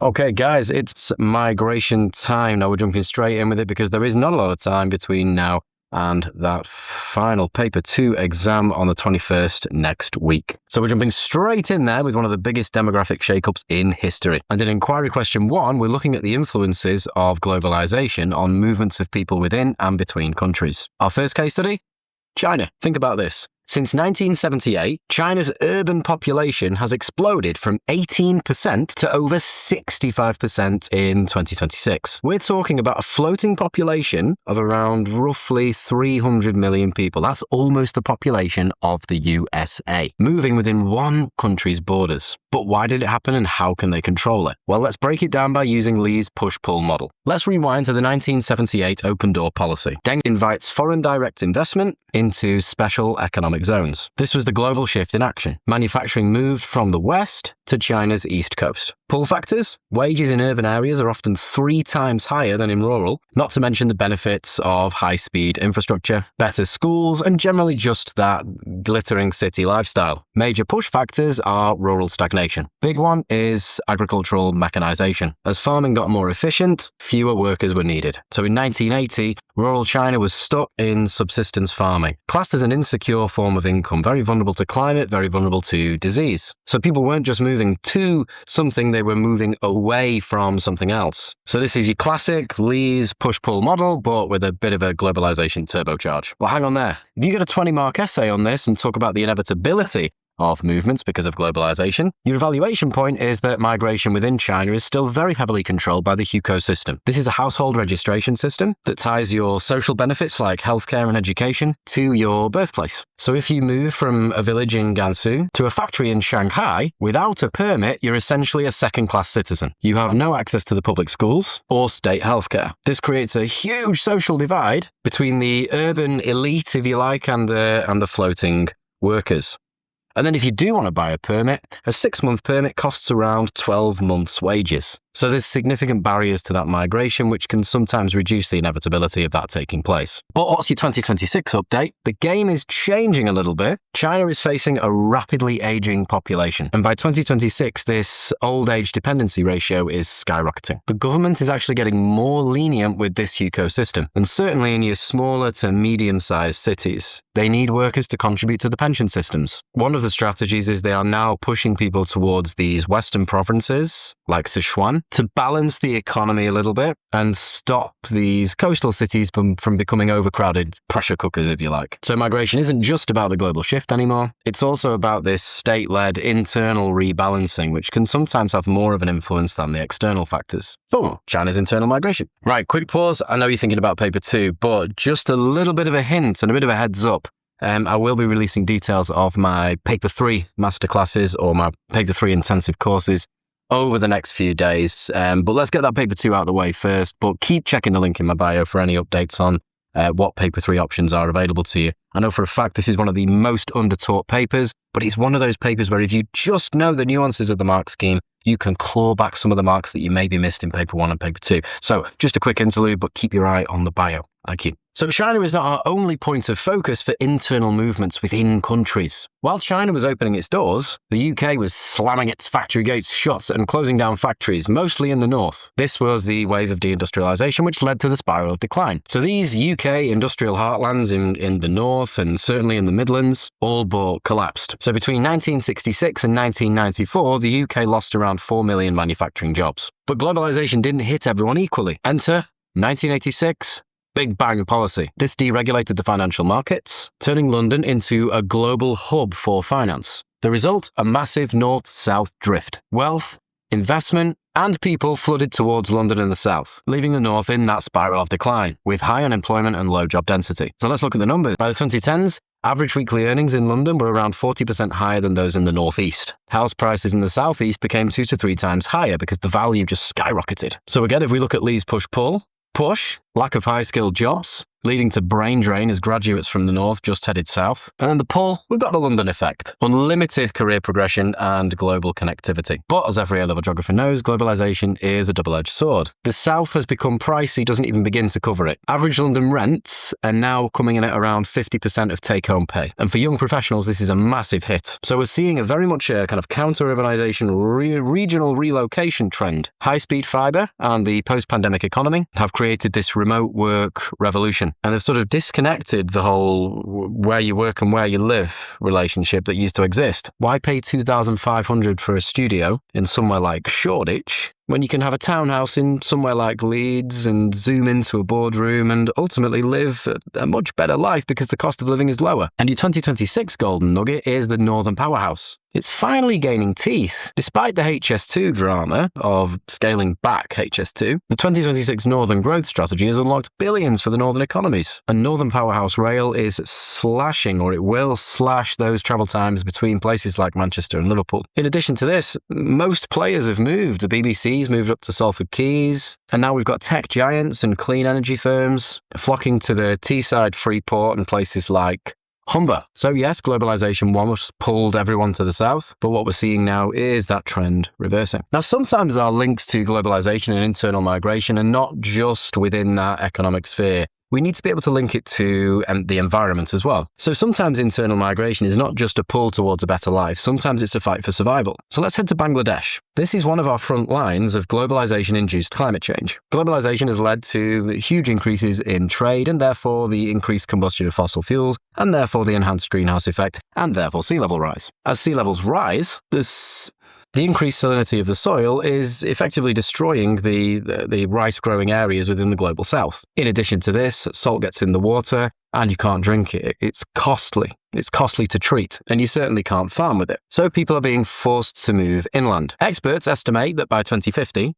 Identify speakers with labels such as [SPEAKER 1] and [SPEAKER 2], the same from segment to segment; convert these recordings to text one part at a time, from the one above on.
[SPEAKER 1] Okay, guys, it's migration time. Now we're jumping straight in with it because there is not a lot of time between now and that final paper 2 exam on the 21st next week. So we're jumping straight in there with one of the biggest demographic shakeups in history. And in inquiry question 1, we're looking at the influences of globalization on movements of people within and between countries. Our first case study? China. Think about this. Since 1978, China's urban population has exploded from 18% to over 65% in 2026. We're talking about a floating population of around roughly 300 million people. That's almost the population of the USA, moving within one country's borders. But why did it happen and how can they control it? Well, let's break it down by using Lee's push-pull model. Let's rewind to the 1978 open door policy. Deng invites foreign direct investment into special economic zones. This was the global shift in action. Manufacturing moved from the west to China's east coast. Pull factors? Wages in urban areas are often 3 times higher than in rural, not to mention the benefits of high-speed infrastructure, better schools, and generally just that glittering city lifestyle. Major push factors are rural stagnation. Big one is agricultural mechanization. As farming got more efficient, fewer workers were needed. So in 1980, rural China was stuck in subsistence farming, classed as an insecure form of income, very vulnerable to climate, very vulnerable to disease. So people weren't just moving to something, they were moving away from something else. So this is your classic Lee's push-pull model, but with a bit of a globalization turbocharge. Well, hang on there. If you get a 20-mark essay on this and talk about the inevitability of movements because of globalization, your evaluation point is that migration within China is still very heavily controlled by the hukou system. This is a household registration system that ties your social benefits like healthcare and education to your birthplace. So if you move from a village in Gansu to a factory in Shanghai without a permit, you're essentially a second-class citizen. You have no access to the public schools or state healthcare. This creates a huge social divide between the urban elite, if you like, and the floating workers. And then if you do want to buy a permit, a 6-month permit costs around 12 months' wages. So there's significant barriers to that migration, which can sometimes reduce the inevitability of that taking place. But what's your 2026 update? The game is changing a little bit. China is facing a rapidly aging population. And by 2026, this old age dependency ratio is skyrocketing. The government is actually getting more lenient with this hukou system. And certainly in your smaller to medium-sized cities, they need workers to contribute to the pension systems. One of the strategies is they are now pushing people towards these western provinces, like Sichuan, to balance the economy a little bit and stop these coastal cities from becoming overcrowded pressure cookers, if you like. So migration isn't just about the global shift anymore. It's also about this state-led internal rebalancing, which can sometimes have more of an influence than the external factors. Boom, China's internal migration. Right, quick pause. I know you're thinking about paper 2, but just a little bit of a hint and a bit of a heads up. I will be releasing details of my paper 3 masterclasses or my paper 3 intensive courses over the next few days. But let's get that paper 2 out of the way first, but keep checking the link in my bio for any updates on what paper 3 options are available to you. I know for a fact this is one of the most under-taught papers, but it's one of those papers where if you just know the nuances of the mark scheme, you can claw back some of the marks that you maybe missed in paper 1 and paper 2. So just a quick interlude, but keep your eye on the bio. Thank you. So China is not our only point of focus for internal movements within countries. While China was opening its doors, the UK was slamming its factory gates shut and closing down factories, mostly in the north. This was the wave of deindustrialization, which led to the spiral of decline. So these UK industrial heartlands in the north and certainly in the Midlands all but collapsed. So between 1966 and 1994, the UK lost around 4 million manufacturing jobs. But globalization didn't hit everyone equally. Enter 1986. Big Bang policy. This deregulated the financial markets, turning London into a global hub for finance. The result, a massive north-south drift. Wealth, investment, and people flooded towards London and the south, leaving the north in that spiral of decline, with high unemployment and low job density. So let's look at the numbers. By the 2010s, average weekly earnings in London were around 40% higher than those in the northeast. House prices in the southeast became 2 to 3 times higher because the value just skyrocketed. So again, if we look at Lee's push-pull, push, lack of high-skilled jobs, leading to brain drain as graduates from the north just headed south. And then the pull, we've got the London effect, unlimited career progression and global connectivity. But as every A-level geographer knows, globalization is a double-edged sword. The south has become pricey, doesn't even begin to cover it. Average London rents are now coming in at around 50% of take-home pay. And for young professionals, this is a massive hit. So we're seeing a very much a kind of counter-urbanization, regional relocation trend. High-speed fiber and the post-pandemic economy have created this remote work revolution. And they've sort of disconnected the whole where you work and where you live relationship that used to exist. Why pay $2,500 for a studio in somewhere like Shoreditch when you can have a townhouse in somewhere like Leeds and zoom into a boardroom and ultimately live a much better life because the cost of living is lower? And your 2026 golden nugget is the Northern Powerhouse. It's finally gaining teeth. Despite the HS2 drama of scaling back HS2, the 2026 Northern Growth Strategy has unlocked billions for the northern economies. And Northern Powerhouse Rail is slashing, or it will slash, those travel times between places like Manchester and Liverpool. In addition to this, most players have moved. The BBC's moved up to Salford Quays, and now we've got tech giants and clean energy firms flocking to the Teesside Freeport and places like Humber. So yes, globalization once pulled everyone to the south, but what we're seeing now is that trend reversing. Now, sometimes our links to globalization and internal migration are not just within that economic sphere. We need to be able to link it to the environment as well. So sometimes internal migration is not just a pull towards a better life. Sometimes it's a fight for survival. So let's head to Bangladesh. This is one of our front lines of globalization-induced climate change. Globalization has led to huge increases in trade and therefore the increased combustion of fossil fuels and therefore the enhanced greenhouse effect and therefore sea level rise. As sea levels rise, the increased salinity of the soil is effectively destroying the rice-growing areas within the global south. In addition to this, salt gets in the water and you can't drink it. It's costly. It's costly to treat, and you certainly can't farm with it. So people are being forced to move inland. Experts estimate that by 2050,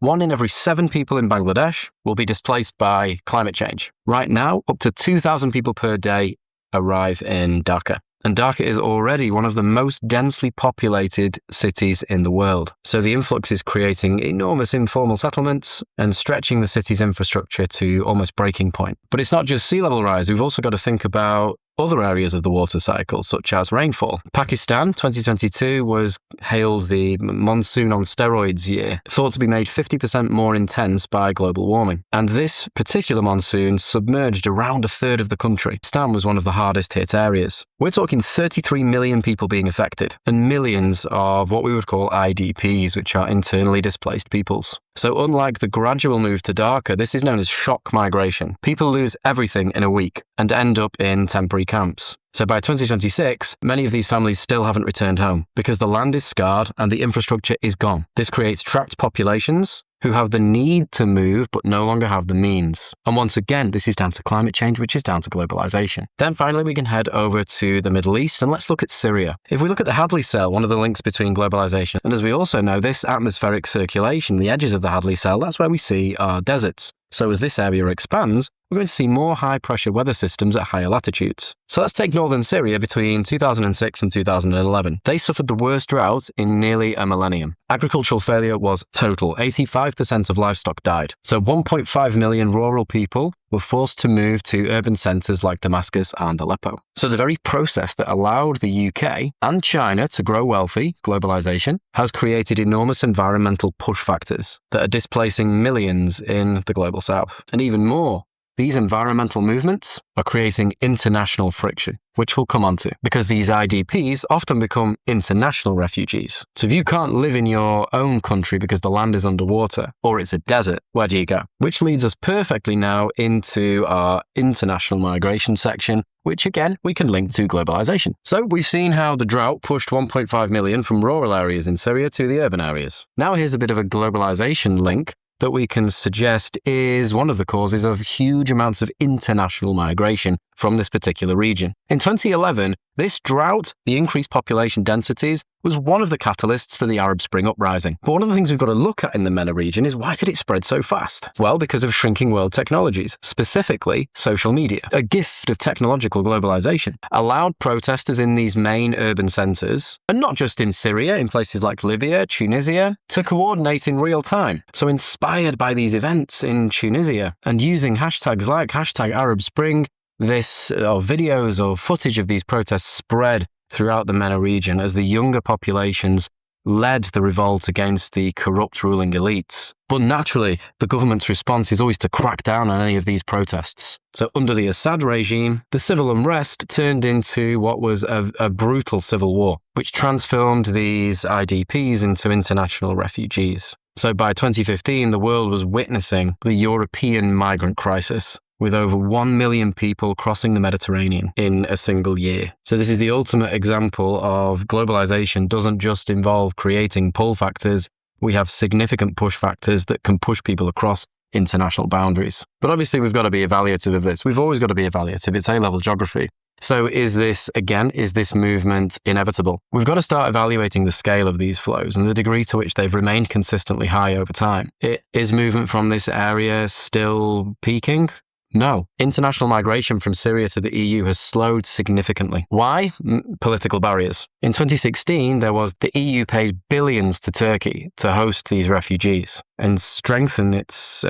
[SPEAKER 1] 1 in every 7 people in Bangladesh will be displaced by climate change. Right now, up to 2,000 people per day arrive in Dhaka. And Dhaka is already one of the most densely populated cities in the world. So the influx is creating enormous informal settlements and stretching the city's infrastructure to almost breaking point. But it's not just sea level rise. We've also got to think about other areas of the water cycle, such as rainfall. Pakistan 2022 was hailed the monsoon on steroids year, thought to be made 50% more intense by global warming. And this particular monsoon submerged around a third of the country. Pakistan was one of the hardest hit areas. We're talking 33 million people being affected and millions of what we would call IDPs, which are internally displaced peoples. So unlike the gradual move to Dhaka, this is known as shock migration. People lose everything in a week and end up in temporary camps. So by 2026, many of these families still haven't returned home because the land is scarred and the infrastructure is gone. This creates trapped populations who have the need to move but no longer have the means. And once again, this is down to climate change, which is down to globalization. Then finally, we can head over to the Middle East and let's look at Syria. If we look at the Hadley cell, one of the links between globalization, and as we also know, this atmospheric circulation, the edges of the Hadley cell, that's where we see our deserts. So as this area expands, we're going to see more high-pressure weather systems at higher latitudes. So let's take northern Syria between 2006 and 2011. They suffered the worst drought in nearly a millennium. Agricultural failure was total. 85% of livestock died. So 1.5 million rural people were forced to move to urban centres like Damascus and Aleppo. So the very process that allowed the UK and China to grow wealthy, globalization, has created enormous environmental push factors that are displacing millions in the global south. And even more, these environmental movements are creating international friction, which we'll come on to, because these IDPs often become international refugees. So if you can't live in your own country because the land is underwater or it's a desert, where do you go? Which leads us perfectly now into our international migration section, which again, we can link to globalization. So we've seen how the drought pushed 1.5 million from rural areas in Syria to the urban areas. Now here's a bit of a globalization link that we can suggest is one of the causes of huge amounts of international migration from this particular region. In 2011, This drought, the increased population densities, was one of the catalysts for the Arab Spring uprising. But one of the things we've got to look at in the MENA region is why did it spread so fast? Well, because of shrinking world technologies, specifically social media. A gift of technological globalization allowed protesters in these main urban centers, and not just in Syria, in places like Libya, Tunisia, to coordinate in real time. So inspired by these events in Tunisia and using hashtags like #ArabSpring, videos or footage of these protests spread throughout the MENA region as the younger populations led the revolt against the corrupt ruling elites. But naturally, the government's response is always to crack down on any of these protests. So under the Assad regime, the civil unrest turned into what was a brutal civil war, which transformed these IDPs into international refugees. So by 2015, the world was witnessing the European migrant crisis, with over 1 million people crossing the Mediterranean in a single year. So this is the ultimate example of globalization doesn't just involve creating pull factors. We have significant push factors that can push people across international boundaries. But obviously we've got to be evaluative of this. We've always got to be evaluative. It's A-level geography. So is this movement inevitable? We've got to start evaluating the scale of these flows and the degree to which they've remained consistently high over time. Is movement from this area still peaking? No. International migration from Syria to the EU has slowed significantly. Why? Political barriers. In 2016, the EU paid billions to Turkey to host these refugees and strengthen its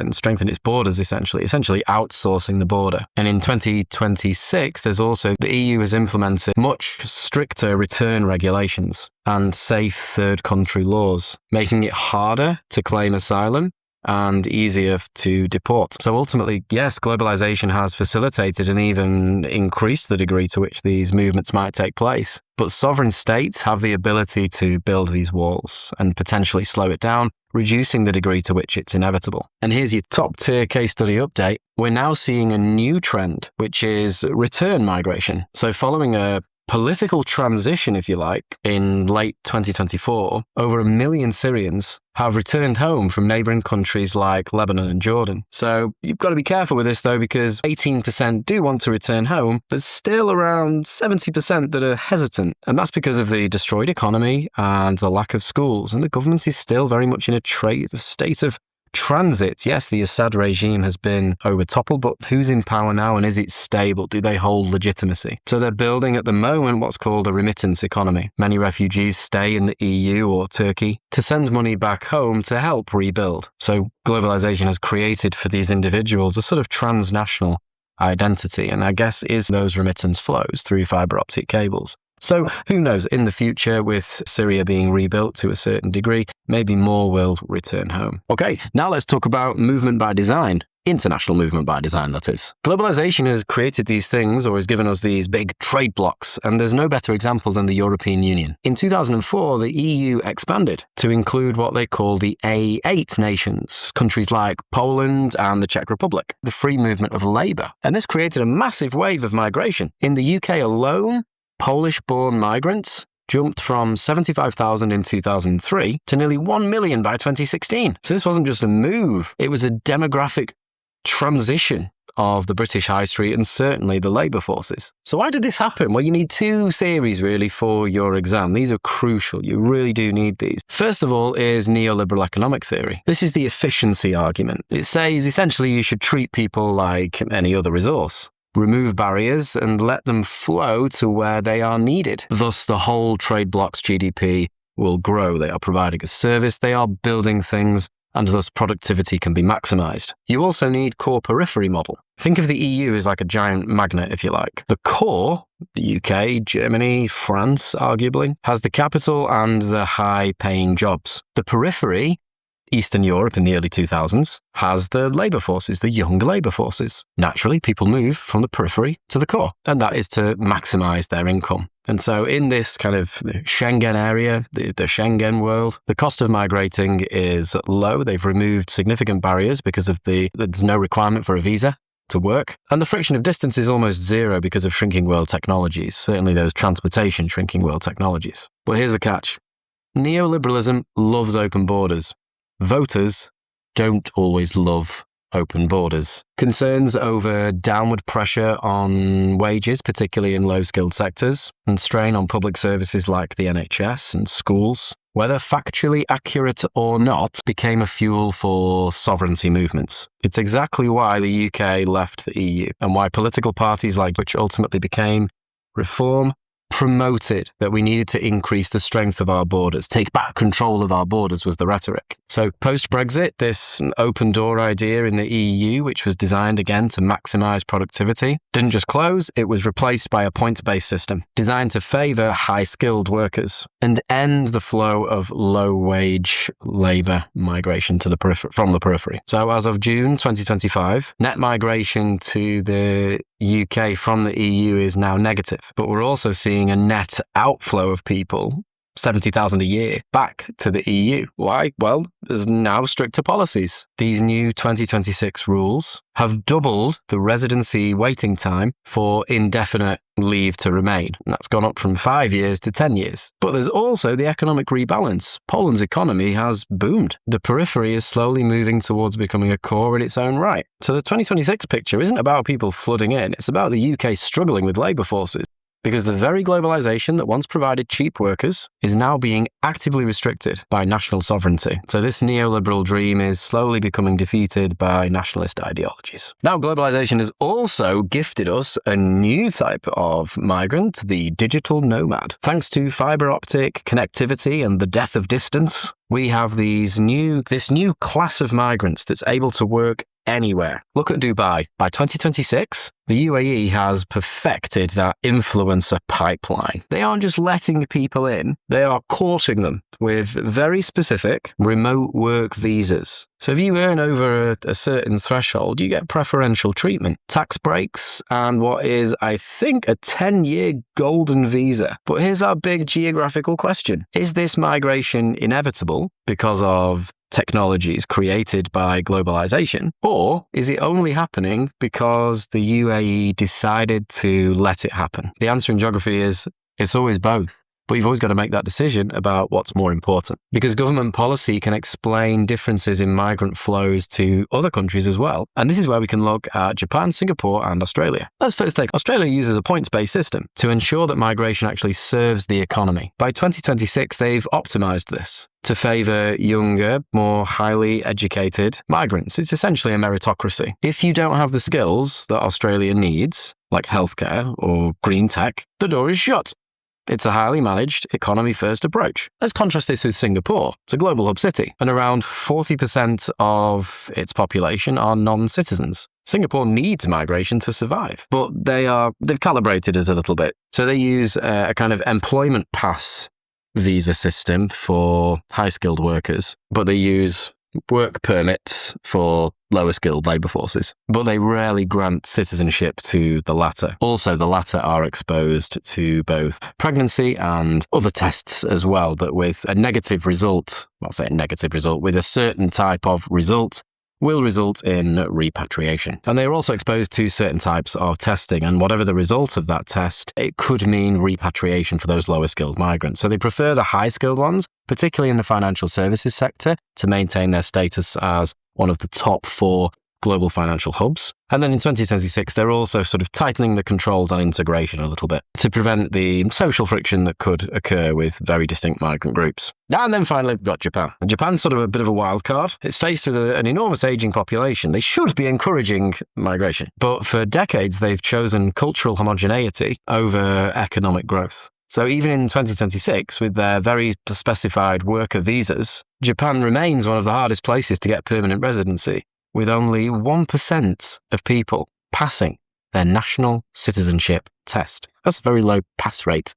[SPEAKER 1] borders, essentially outsourcing the border. And in 2026, the EU has implemented much stricter return regulations and safe third country laws, making it harder to claim asylum and easier to deport. So ultimately, yes, globalization has facilitated and even increased the degree to which these movements might take place. But sovereign states have the ability to build these walls and potentially slow it down, reducing the degree to which it's inevitable. And here's your top tier case study update. We're now seeing a new trend, which is return migration. So following a political transition, if you like, in late 2024, over 1 million Syrians have returned home from neighbouring countries like Lebanon and Jordan. So you've got to be careful with this, though, because 18% do want to return home. There's still around 70% that are hesitant. And that's because of the destroyed economy and the lack of schools. And the government is still very much in a state of transit. Yes, the Assad regime has been overtoppled, but who's in power now and is it stable? Do they hold legitimacy? So they're building at the moment what's called a remittance economy. Many refugees stay in the EU or Turkey to send money back home to help rebuild. So globalization has created for these individuals a sort of transnational identity, and I guess is those remittance flows through fiber optic cables. So who knows, in the future, with Syria being rebuilt to a certain degree, maybe more will return home. Okay, now let's talk about movement by design. International movement by design, that is. Globalization has created these things, or has given us these big trade blocks, and there's no better example than the European Union. In 2004, the EU expanded to include what they call the A8 nations, countries like Poland and the Czech Republic, the free movement of labour. And this created a massive wave of migration. In the UK alone, Polish-born migrants jumped from 75,000 in 2003 to nearly 1 million by 2016. So this wasn't just a move, it was a demographic transition of the British high street and certainly the labour forces. So why did this happen? Well, you need two theories really for your exam. These are crucial. You really do need these. First of all is neoliberal economic theory. This is the efficiency argument. It says essentially you should treat people like any other resource. Remove barriers and let them flow to where they are needed. Thus, the whole trade bloc's GDP will grow. They are providing a service, they are building things, and thus productivity can be maximized. You also need core periphery model. Think of the EU as like a giant magnet, if you like. The core, the UK, Germany, France, arguably, has the capital and the high-paying jobs. The periphery, Eastern Europe in the early 2000s, has the labour forces, the young labour forces. Naturally, people move from the periphery to the core, and that is to maximise their income. And so in this kind of Schengen area, the Schengen world, the cost of migrating is low. They've removed significant barriers because of there's no requirement for a visa to work. And the friction of distance is almost zero because of shrinking world technologies, certainly those transportation shrinking world technologies. But here's the catch. Neoliberalism loves open borders. Voters don't always love open borders. Concerns over downward pressure on wages, particularly in low-skilled sectors, and strain on public services like the NHS and schools, whether factually accurate or not, became a fuel for sovereignty movements. It's exactly why the UK left the EU, and why political parties like which ultimately became Reform promoted that we needed to increase the strength of our borders, take back control of our borders was the rhetoric. So post-Brexit, this open door idea in the EU, which was designed again to maximise productivity, didn't just close, it was replaced by a points-based system designed to favour high-skilled workers and end the flow of low-wage labour migration to from the periphery. So as of June 2025, net migration to the UK from the EU is now negative, but we're also seeing a net outflow of people, 70,000 a year, back to the EU. Why? Well, there's now stricter policies. These new 2026 rules have doubled the residency waiting time for indefinite leave to remain. And that's gone up from 5 years to 10 years. But there's also the economic rebalance. Poland's economy has boomed. The periphery is slowly moving towards becoming a core in its own right. So the 2026 picture isn't about people flooding in, it's about the UK struggling with labour forces. Because the very globalisation that once provided cheap workers is now being actively restricted by national sovereignty. So this neoliberal dream is slowly becoming defeated by nationalist ideologies. Now, globalisation has also gifted us a new type of migrant, the digital nomad. Thanks to fibre optic connectivity and the death of distance, we have this new class of migrants that's able to work anywhere. Look at Dubai. By 2026, the UAE has perfected that influencer pipeline. They aren't just letting people in, they are courting them with very specific remote work visas. So if you earn over a certain threshold, you get preferential treatment, tax breaks, and what is, I think, a 10-year golden visa. But here's our big geographical question. Is this migration inevitable because of technologies created by globalization, or is it only happening because the UAE decided to let it happen? The answer in geography is it's always both. But you've always got to make that decision about what's more important. Because government policy can explain differences in migrant flows to other countries as well. And this is where we can look at Japan, Singapore, and Australia. Let's first take Australia uses a points-based system to ensure that migration actually serves the economy. By 2026, they've optimized this to favour younger, more highly educated migrants. It's essentially a meritocracy. If you don't have the skills that Australia needs, like healthcare or green tech, the door is shut. It's a highly managed, economy-first approach. Let's contrast this with Singapore. It's a global hub city, and around 40% of its population are non-citizens. Singapore needs migration to survive, but they've calibrated it a little bit. So they use a kind of employment pass visa system for high-skilled workers, but they use work permits for lower skilled labour forces, but they rarely grant citizenship to the latter. Also, the latter are exposed to both pregnancy and other tests as well, that with a negative result, I'll say a negative result, with a certain type of result, will result in repatriation. And they are also exposed to certain types of testing, and whatever the result of that test, it could mean repatriation for those lower skilled migrants. So they prefer the high skilled ones, particularly in the financial services sector, to maintain their status as one of the top 4 global financial hubs. And then in 2026, they're also sort of tightening the controls on integration a little bit to prevent the social friction that could occur with very distinct migrant groups. And then finally, we've got Japan. Japan's sort of a bit of a wild card. It's faced with an enormous aging population. They should be encouraging migration, but for decades, they've chosen cultural homogeneity over economic growth. So even in 2026, with their very specified worker visas, Japan remains one of the hardest places to get permanent residency, with only 1% of people passing their national citizenship test. That's a very low pass rate.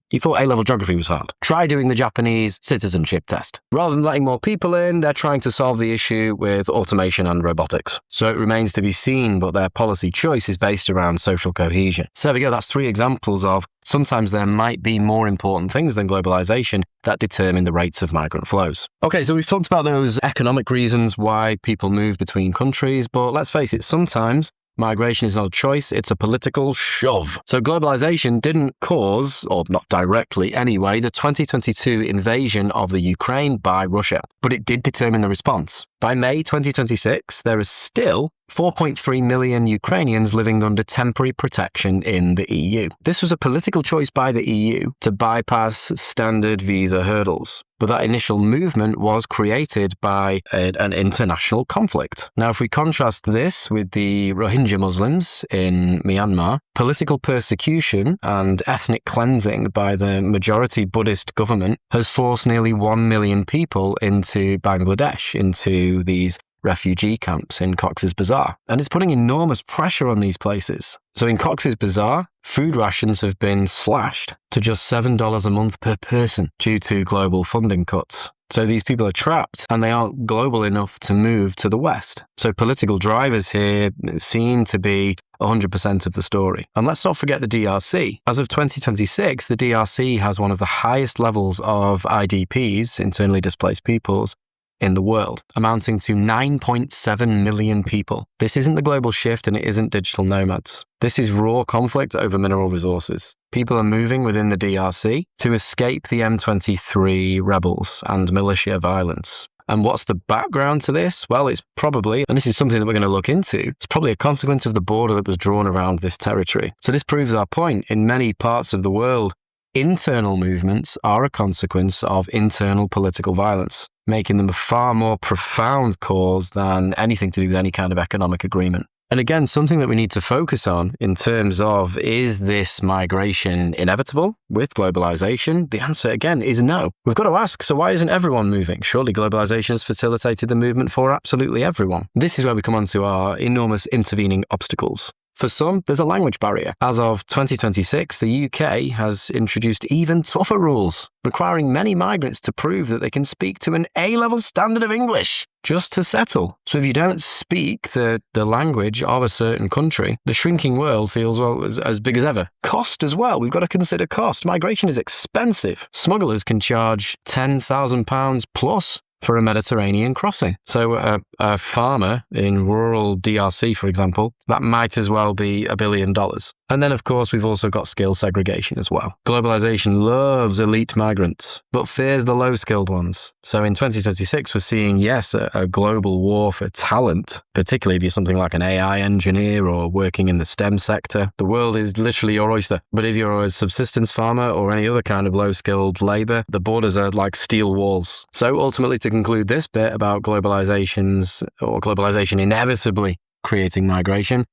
[SPEAKER 1] You thought A-level geography was hard. Try doing the Japanese citizenship test. Rather than letting more people in, they're trying to solve the issue with automation and robotics. So it remains to be seen, but their policy choice is based around social cohesion. So there we go, that's 3 examples of sometimes there might be more important things than globalization that determine the rates of migrant flows. Okay, so we've talked about those economic reasons why people move between countries, but let's face it, sometimes migration is not a choice, it's a political shove. So globalization didn't cause, or not directly anyway, the 2022 invasion of the Ukraine by Russia, but it did determine the response. By May 2026, there is still 4.3 million Ukrainians living under temporary protection in the EU. This was a political choice by the EU to bypass standard visa hurdles. But that initial movement was created by an international conflict. Now, if we contrast this with the Rohingya Muslims in Myanmar, political persecution and ethnic cleansing by the majority Buddhist government has forced nearly 1 million people into Bangladesh, into these refugee camps in Cox's Bazar. And it's putting enormous pressure on these places. So in Cox's Bazar, food rations have been slashed to just $7 a month per person due to global funding cuts. So these people are trapped and they aren't global enough to move to the West. So political drivers here seem to be 100% of the story. And let's not forget the DRC. As of 2026, the DRC has one of the highest levels of IDPs, internally displaced peoples, in the world, amounting to 9.7 million people. This isn't the global shift and it isn't digital nomads. This is raw conflict over mineral resources. People are moving within the DRC to escape the M23 rebels and militia violence. And what's the background to this? Well, it's probably, and this is something that we're going to look into, it's probably a consequence of the border that was drawn around this territory. So this proves our point. In many parts of the world, internal movements are a consequence of internal political violence, making them a far more profound cause than anything to do with any kind of economic agreement. And again, something that we need to focus on in terms of, is this migration inevitable with globalization? The answer, again, is no. We've got to ask, so why isn't everyone moving? Surely globalization has facilitated the movement for absolutely everyone. This is where we come on to our enormous intervening obstacles. For some, there's a language barrier. As of 2026, the UK has introduced even tougher rules, requiring many migrants to prove that they can speak to an A-level standard of English just to settle. So if you don't speak the language of a certain country, the shrinking world feels, well, as big as ever. Cost as well. We've got to consider cost. Migration is expensive. Smugglers can charge £10,000 plus for a Mediterranean crossing. So a farmer in rural DRC, for example, that might as well be $1 billion. And then, of course, we've also got skill segregation as well. Globalization loves elite migrants, but fears the low-skilled ones. So in 2026, we're seeing, yes, a global war for talent, particularly if you're something like an AI engineer or working in the STEM sector. The world is literally your oyster. But if you're a subsistence farmer or any other kind of low-skilled labor, the borders are like steel walls. So ultimately, to conclude this bit about globalization inevitably creating migration,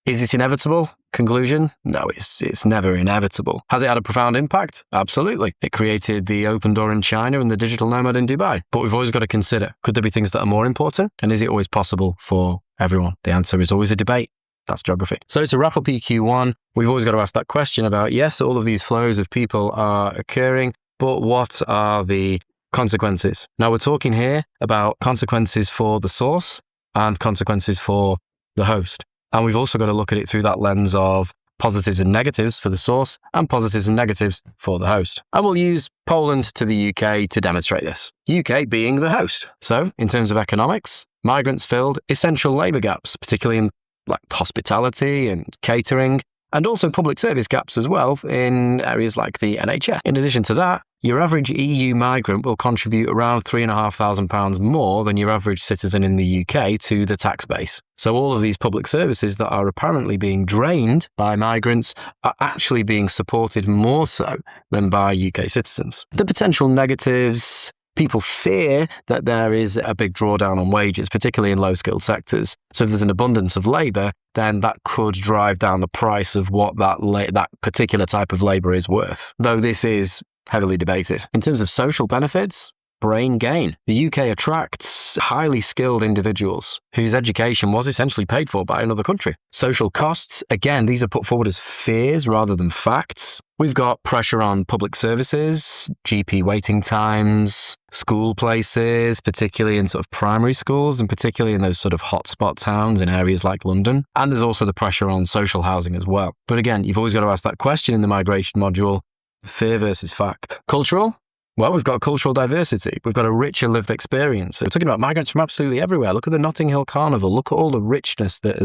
[SPEAKER 1] is it inevitable? Conclusion? No, it's never inevitable. Has it had a profound impact? Absolutely. It created the open door in China and the digital nomad in Dubai. But we've always got to consider, could there be things that are more important? And is it always possible for everyone? The answer is always a debate. That's geography. So to wrap up EQ1, we've always got to ask that question about, yes, all of these flows of people are occurring, but what are the consequences? Now, we're talking here about consequences for the source and consequences for the host. And we've also got to look at it through that lens of positives and negatives for the source and positives and negatives for the host. And we'll use Poland to the UK to demonstrate this. UK being the host. So in terms of economics, migrants filled essential labour gaps, particularly in like hospitality and catering, and also public service gaps as well in areas like the NHS. In addition to that, your average EU migrant will contribute around £3,500 more than your average citizen in the UK to the tax base. So all of these public services that are apparently being drained by migrants are actually being supported more so than by UK citizens. The potential negatives: people fear that there is a big drawdown on wages, particularly in low-skilled sectors. So if there's an abundance of labour, then that could drive down the price of what that particular type of labour is worth, though this is heavily debated. In terms of social benefits, brain gain. The UK attracts highly skilled individuals whose education was essentially paid for by another country. Social costs, again, these are put forward as fears rather than facts. We've got pressure on public services, GP waiting times, school places, particularly in sort of primary schools and particularly in those sort of hotspot towns in areas like London. And there's also the pressure on social housing as well. But again, you've always got to ask that question in the migration module: fear versus fact. Cultural? Well, we've got cultural diversity. We've got a richer lived experience. We're talking about migrants from absolutely everywhere. Look at the Notting Hill Carnival. Look at all the richness that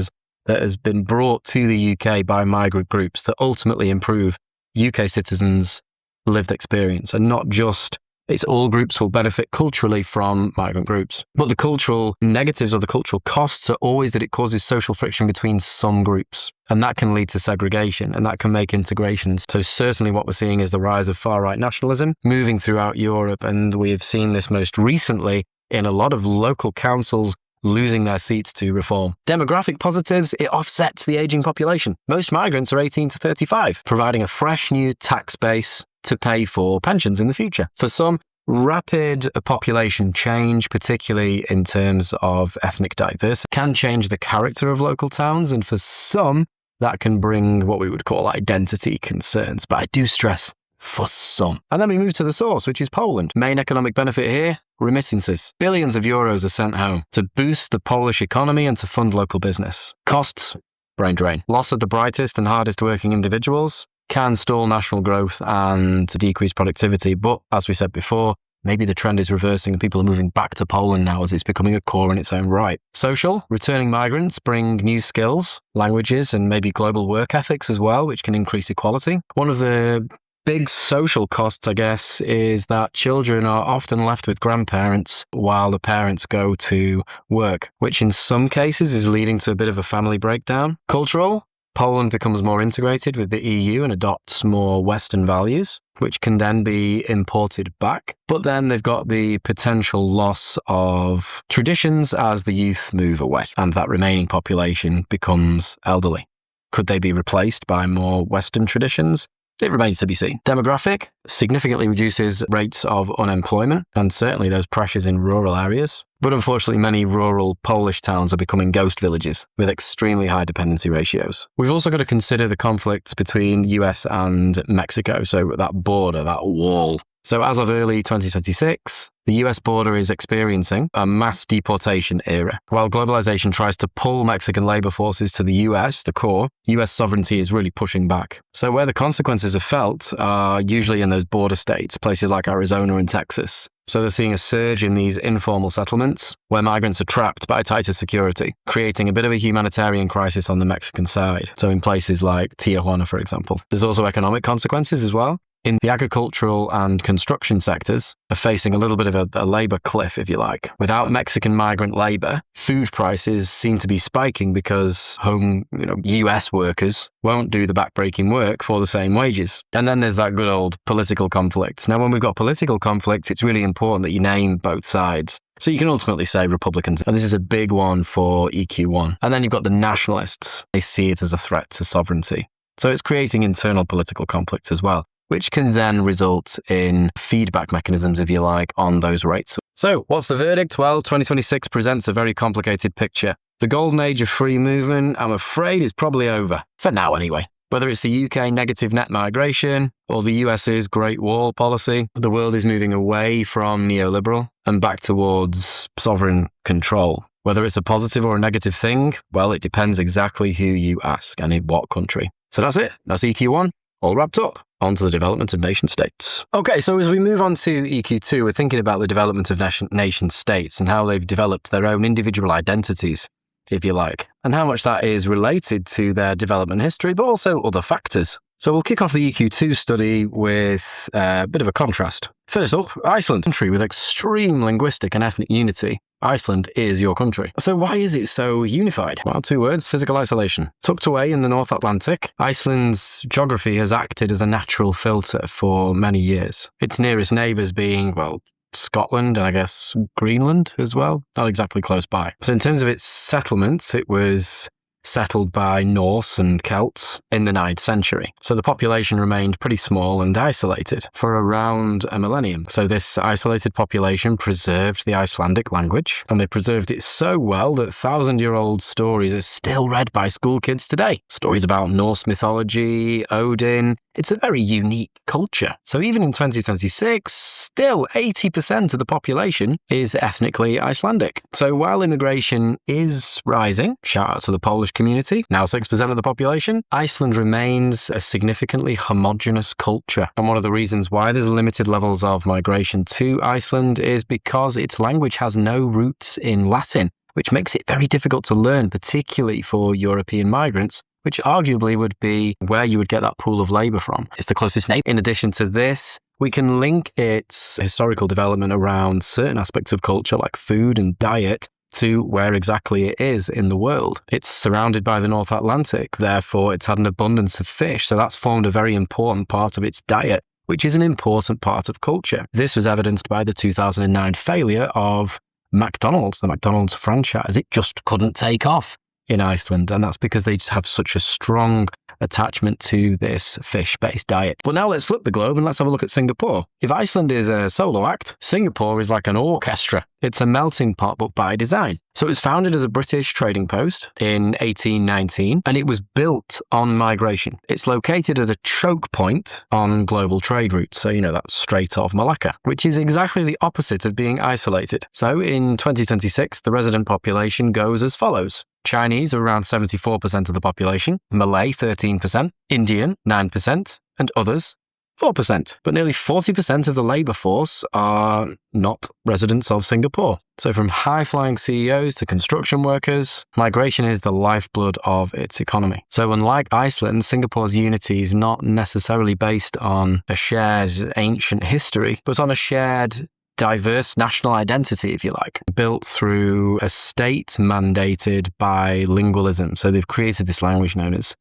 [SPEAKER 1] has been brought to the UK by migrant groups that ultimately improve UK citizens' lived experience, and not just It's all groups will benefit culturally from migrant groups. But the cultural negatives or the cultural costs are always that it causes social friction between some groups. And that can lead to segregation, and that can make integrations. So certainly what we're seeing is the rise of far-right nationalism moving throughout Europe, and we've seen this most recently in a lot of local councils losing their seats to reform. Demographic positives, it offsets the aging population. Most migrants are 18 to 35, providing a fresh new tax base to pay for pensions in the future. For some, rapid population change, particularly in terms of ethnic diversity, can change the character of local towns, and for some, that can bring what we would call identity concerns. But I do stress, for some. And then we move to the source, which is Poland. Main economic benefit here, remittances. Billions of euros are sent home to boost the Polish economy and to fund local business. Costs, brain drain. Loss of the brightest and hardest working individuals can stall national growth and decrease productivity. But as we said before, maybe the trend is reversing and people are moving back to Poland now as it's becoming a core in its own right. Social, returning migrants bring new skills, languages, and maybe global work ethics as well, which can increase equality. One of the big social costs, I guess, is that children are often left with grandparents while the parents go to work, which in some cases is leading to a bit of a family breakdown. Cultural, Poland becomes more integrated with the EU and adopts more Western values, which can then be imported back. But then they've got the potential loss of traditions as the youth move away and that remaining population becomes elderly. Could they be replaced by more Western traditions? It remains to be seen. Demographic significantly reduces rates of unemployment and certainly those pressures in rural areas. But unfortunately, many rural Polish towns are becoming ghost villages with extremely high dependency ratios. We've also got to consider the conflicts between US and Mexico, so that border, that wall. So as of early 2026, the US border is experiencing a mass deportation era. While globalization tries to pull Mexican labor forces to the US, the core, US sovereignty is really pushing back. So where the consequences are felt are usually in those border states, places like Arizona and Texas. So they're seeing a surge in these informal settlements where migrants are trapped by tighter security, creating a bit of a humanitarian crisis on the Mexican side. So in places like Tijuana, for example. There's also economic consequences as well. In the agricultural and construction sectors are facing a little bit of a labor cliff, if you like. Without Mexican migrant labor, food prices seem to be spiking because US workers won't do the backbreaking work for the same wages. And then there's that good old political conflict. Now, when we've got political conflict, it's really important that you name both sides. So you can ultimately say Republicans, and this is a big one for EQ1. And then you've got the nationalists. They see it as a threat to sovereignty. So it's creating internal political conflict as well, which can then result in feedback mechanisms, if you like, on those rates. So what's the verdict? Well, 2026 presents a very complicated picture. The golden age of free movement, I'm afraid, is probably over. For now, anyway. Whether it's the UK negative net migration or the US's Great Wall policy, the world is moving away from neoliberal and back towards sovereign control. Whether it's a positive or a negative thing, well, it depends exactly who you ask and in what country. So that's it. That's EQ1. All wrapped up. On to the development of nation states. Okay, so as we move on to EQ2, we're thinking about the development of nation states and how they've developed their own individual identities, if you like, and how much that is related to their development history, but also other factors. So we'll kick off the EQ2 study with a bit of a contrast. First up, Iceland, a country with extreme linguistic and ethnic unity. Iceland is your country. So why is it so unified? Well, 2 words, physical isolation. Tucked away in the North Atlantic, Iceland's geography has acted as a natural filter for many years. Its nearest neighbours being, well, Scotland and I guess Greenland as well, not exactly close by. So in terms of its settlements, it was settled by Norse and Celts in the 9th century. So the population remained pretty small and isolated for around a millennium. So this isolated population preserved the Icelandic language, and they preserved it so well that 1,000-year-old stories are still read by school kids today. Stories about Norse mythology, Odin. It's a very unique culture. So even in 2026, still 80% of the population is ethnically Icelandic. So while immigration is rising, shout out to the Polish community, now 6% of the population, Iceland remains a significantly homogenous culture. And one of the reasons why there's limited levels of migration to Iceland is because its language has no roots in Latin, which makes it very difficult to learn, particularly for European migrants, which arguably would be where you would get that pool of labour from. It's the closest neighbour. In addition to this, We can link its historical development around certain aspects of culture like food and diet to where exactly it is in the world. It's surrounded by the North Atlantic, therefore it's had an abundance of fish, so that's formed a very important part of its diet, which is an important part of culture. This was evidenced by the 2009 failure of McDonald's, the McDonald's franchise. It just couldn't take off in Iceland, and that's because they just have such a strong attachment to this fish-based diet. But now let's flip the globe and let's have a look at Singapore. If Iceland is a solo act, Singapore is like an orchestra. It's a melting pot, but by design. So it was founded as a British trading post in 1819, and it was built on migration. It's located at a choke point on global trade routes. So, that's Strait of Malacca, which is exactly the opposite of being isolated. So in 2026, the resident population goes as follows. Chinese are around 74% of the population, Malay 13%, Indian 9%, and others 4%. But nearly 40% of the labour force are not residents of Singapore. So from high-flying CEOs to construction workers, migration is the lifeblood of its economy. So unlike Iceland, Singapore's unity is not necessarily based on a shared ancient history, but on a shared diverse national identity, if you like, built through a state mandated bilingualism. So they've created this language known as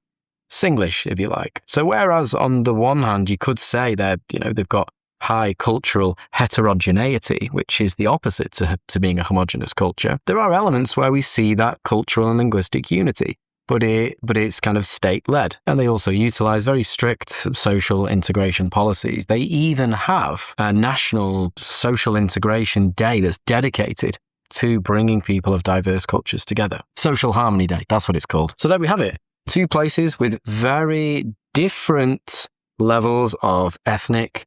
[SPEAKER 1] Singlish, if you like. So whereas on the one hand, you could say that, they've got high cultural heterogeneity, which is the opposite to being a homogeneous culture, there are elements where we see that cultural and linguistic unity. But it's kind of state-led. And they also utilize very strict social integration policies. They even have a national social integration day that's dedicated to bringing people of diverse cultures together. Social Harmony Day, that's what it's called. So there we have it. Two places with very different levels of ethnic,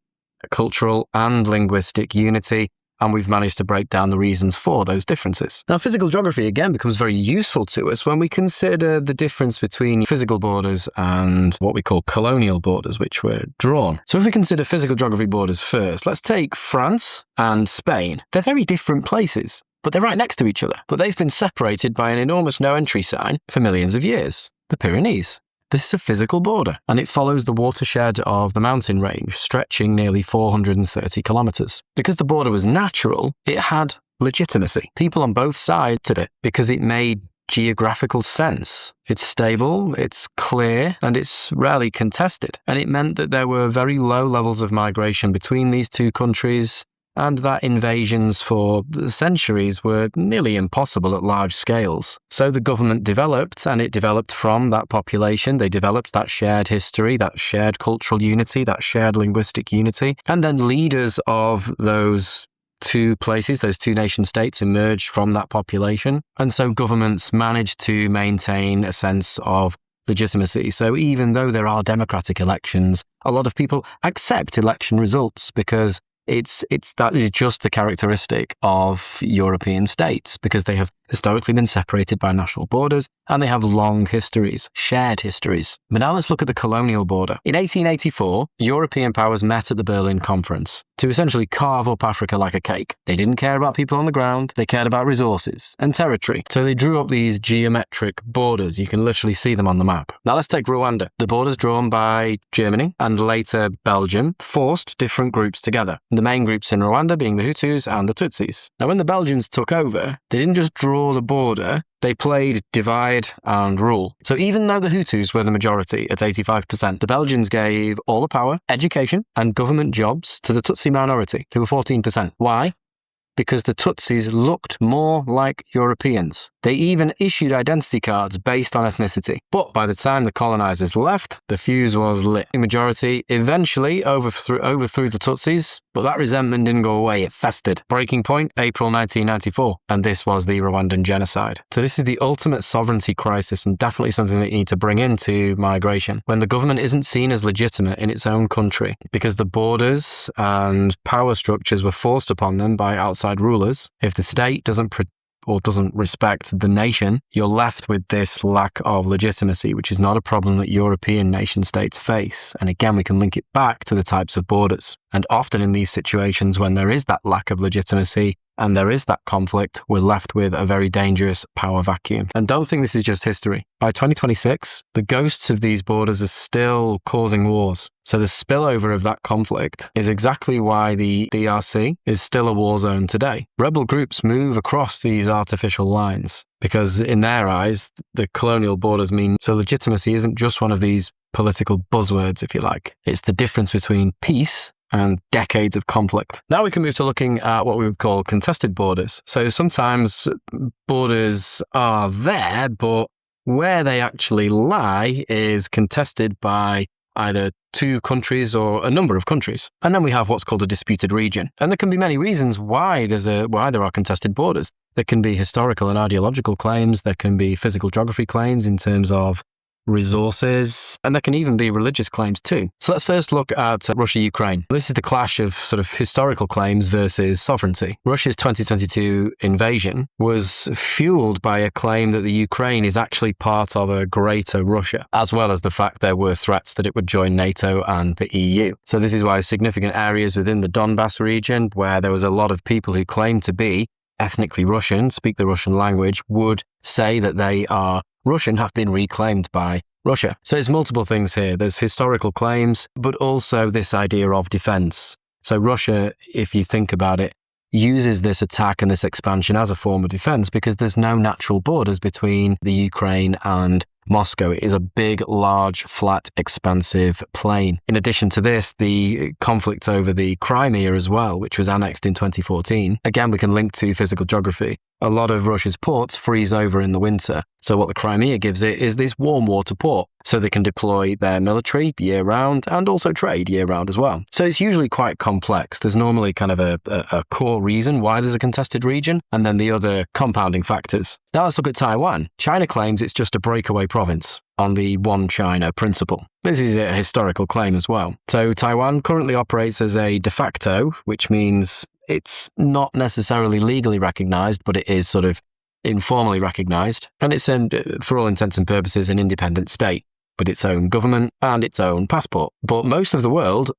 [SPEAKER 1] cultural, and linguistic unity. And we've managed to break down the reasons for those differences. Now, physical geography, again, becomes very useful to us when we consider the difference between physical borders and what we call colonial borders, which were drawn. So if we consider physical geography borders first, let's take France and Spain. They're very different places, but they're right next to each other. But they've been separated by an enormous no-entry sign for millions of years, the Pyrenees. This is a physical border, and it follows the watershed of the mountain range, stretching nearly 430 kilometres. Because the border was natural, it had legitimacy. People on both sides did it because it made geographical sense. It's stable, it's clear, and it's rarely contested. And it meant that there were very low levels of migration between these two countries, and that invasions for centuries were nearly impossible at large scales. So the government developed, and it developed from that population. They developed that shared history, that shared cultural unity, that shared linguistic unity. And then leaders of those two places, those two nation states, emerged from that population. And so governments managed to maintain a sense of legitimacy. So even though there are democratic elections, a lot of people accept election results because that is just the characteristic of European states, because they have historically been separated by national borders and they have long histories, shared histories. But now let's look at the colonial border. In 1884, European powers met at the Berlin Conference to essentially carve up Africa like a cake. They didn't care about people on the ground, they cared about resources and territory. So they drew up these geometric borders. You can literally see them on the map. Now let's take Rwanda. The borders drawn by Germany and later Belgium forced different groups together. The main groups in Rwanda being the Hutus and the Tutsis. Now when the Belgians took over, they didn't just draw the border, they played divide and rule. So even though the Hutus were the majority at 85%, the Belgians gave all the power, education, and government jobs to the Tutsi minority, who were 14%. Why? Because the Tutsis looked more like Europeans. They even issued identity cards based on ethnicity. But by the time the colonizers left, the fuse was lit. The majority eventually overthrew the Tutsis, but that resentment didn't go away, it festered. Breaking point, April 1994, and this was the Rwandan genocide. So this is the ultimate sovereignty crisis, and definitely something that you need to bring into migration. When the government isn't seen as legitimate in its own country, because the borders and power structures were forced upon them by outside rulers, if the state doesn't respect the nation, you're left with this lack of legitimacy, which is not a problem that European nation states face. And again, we can link it back to the types of borders. And often in these situations, when there is that lack of legitimacy and there is that conflict, we're left with a very dangerous power vacuum. And don't think this is just history. By 2026, the ghosts of these borders are still causing wars. So the spillover of that conflict is exactly why the DRC is still a war zone today. Rebel groups move across these artificial lines because in their eyes, the colonial borders mean so legitimacy isn't just one of these political buzzwords, if you like. It's the difference between peace and decades of conflict. Now we can move to looking at what we would call contested borders. So sometimes borders are there, but where they actually lie is contested by either two countries or a number of countries. And then we have what's called a disputed region. And there can be many reasons why there are contested borders. There can be historical and ideological claims. There can be physical geography claims in terms of resources, and there can even be religious claims too. So let's first look at Russia-Ukraine. This is the clash of sort of historical claims versus sovereignty. Russia's 2022 invasion was fueled by a claim that the Ukraine is actually part of a greater Russia, as well as the fact there were threats that it would join NATO and the EU. So this is why significant areas within the Donbass region, where there was a lot of people who claimed to be ethnically Russian, speak the Russian language, would say that they are Russian, have been reclaimed by Russia. So it's multiple things here. There's historical claims, but also this idea of defense. So Russia, if you think about it, uses this attack and this expansion as a form of defense because there's no natural borders between the Ukraine and Moscow. It is a big, large, flat, expansive plain. In addition to this, the conflict over the Crimea as well, which was annexed in 2014. Again, we can link to physical geography. A lot of Russia's ports freeze over in the winter. So what the Crimea gives it is this warm water port. So they can deploy their military year-round and also trade year-round as well. So it's usually quite complex. There's normally kind of a core reason why there's a contested region, and then the other compounding factors. Now let's look at Taiwan. China claims it's just a breakaway province on the One China principle. This is a historical claim as well. So Taiwan currently operates as a de facto, which means it's not necessarily legally recognized, but it is sort of informally recognized. And it's, for all intents and purposes, an independent state, with its own government and its own passport. But most of the world,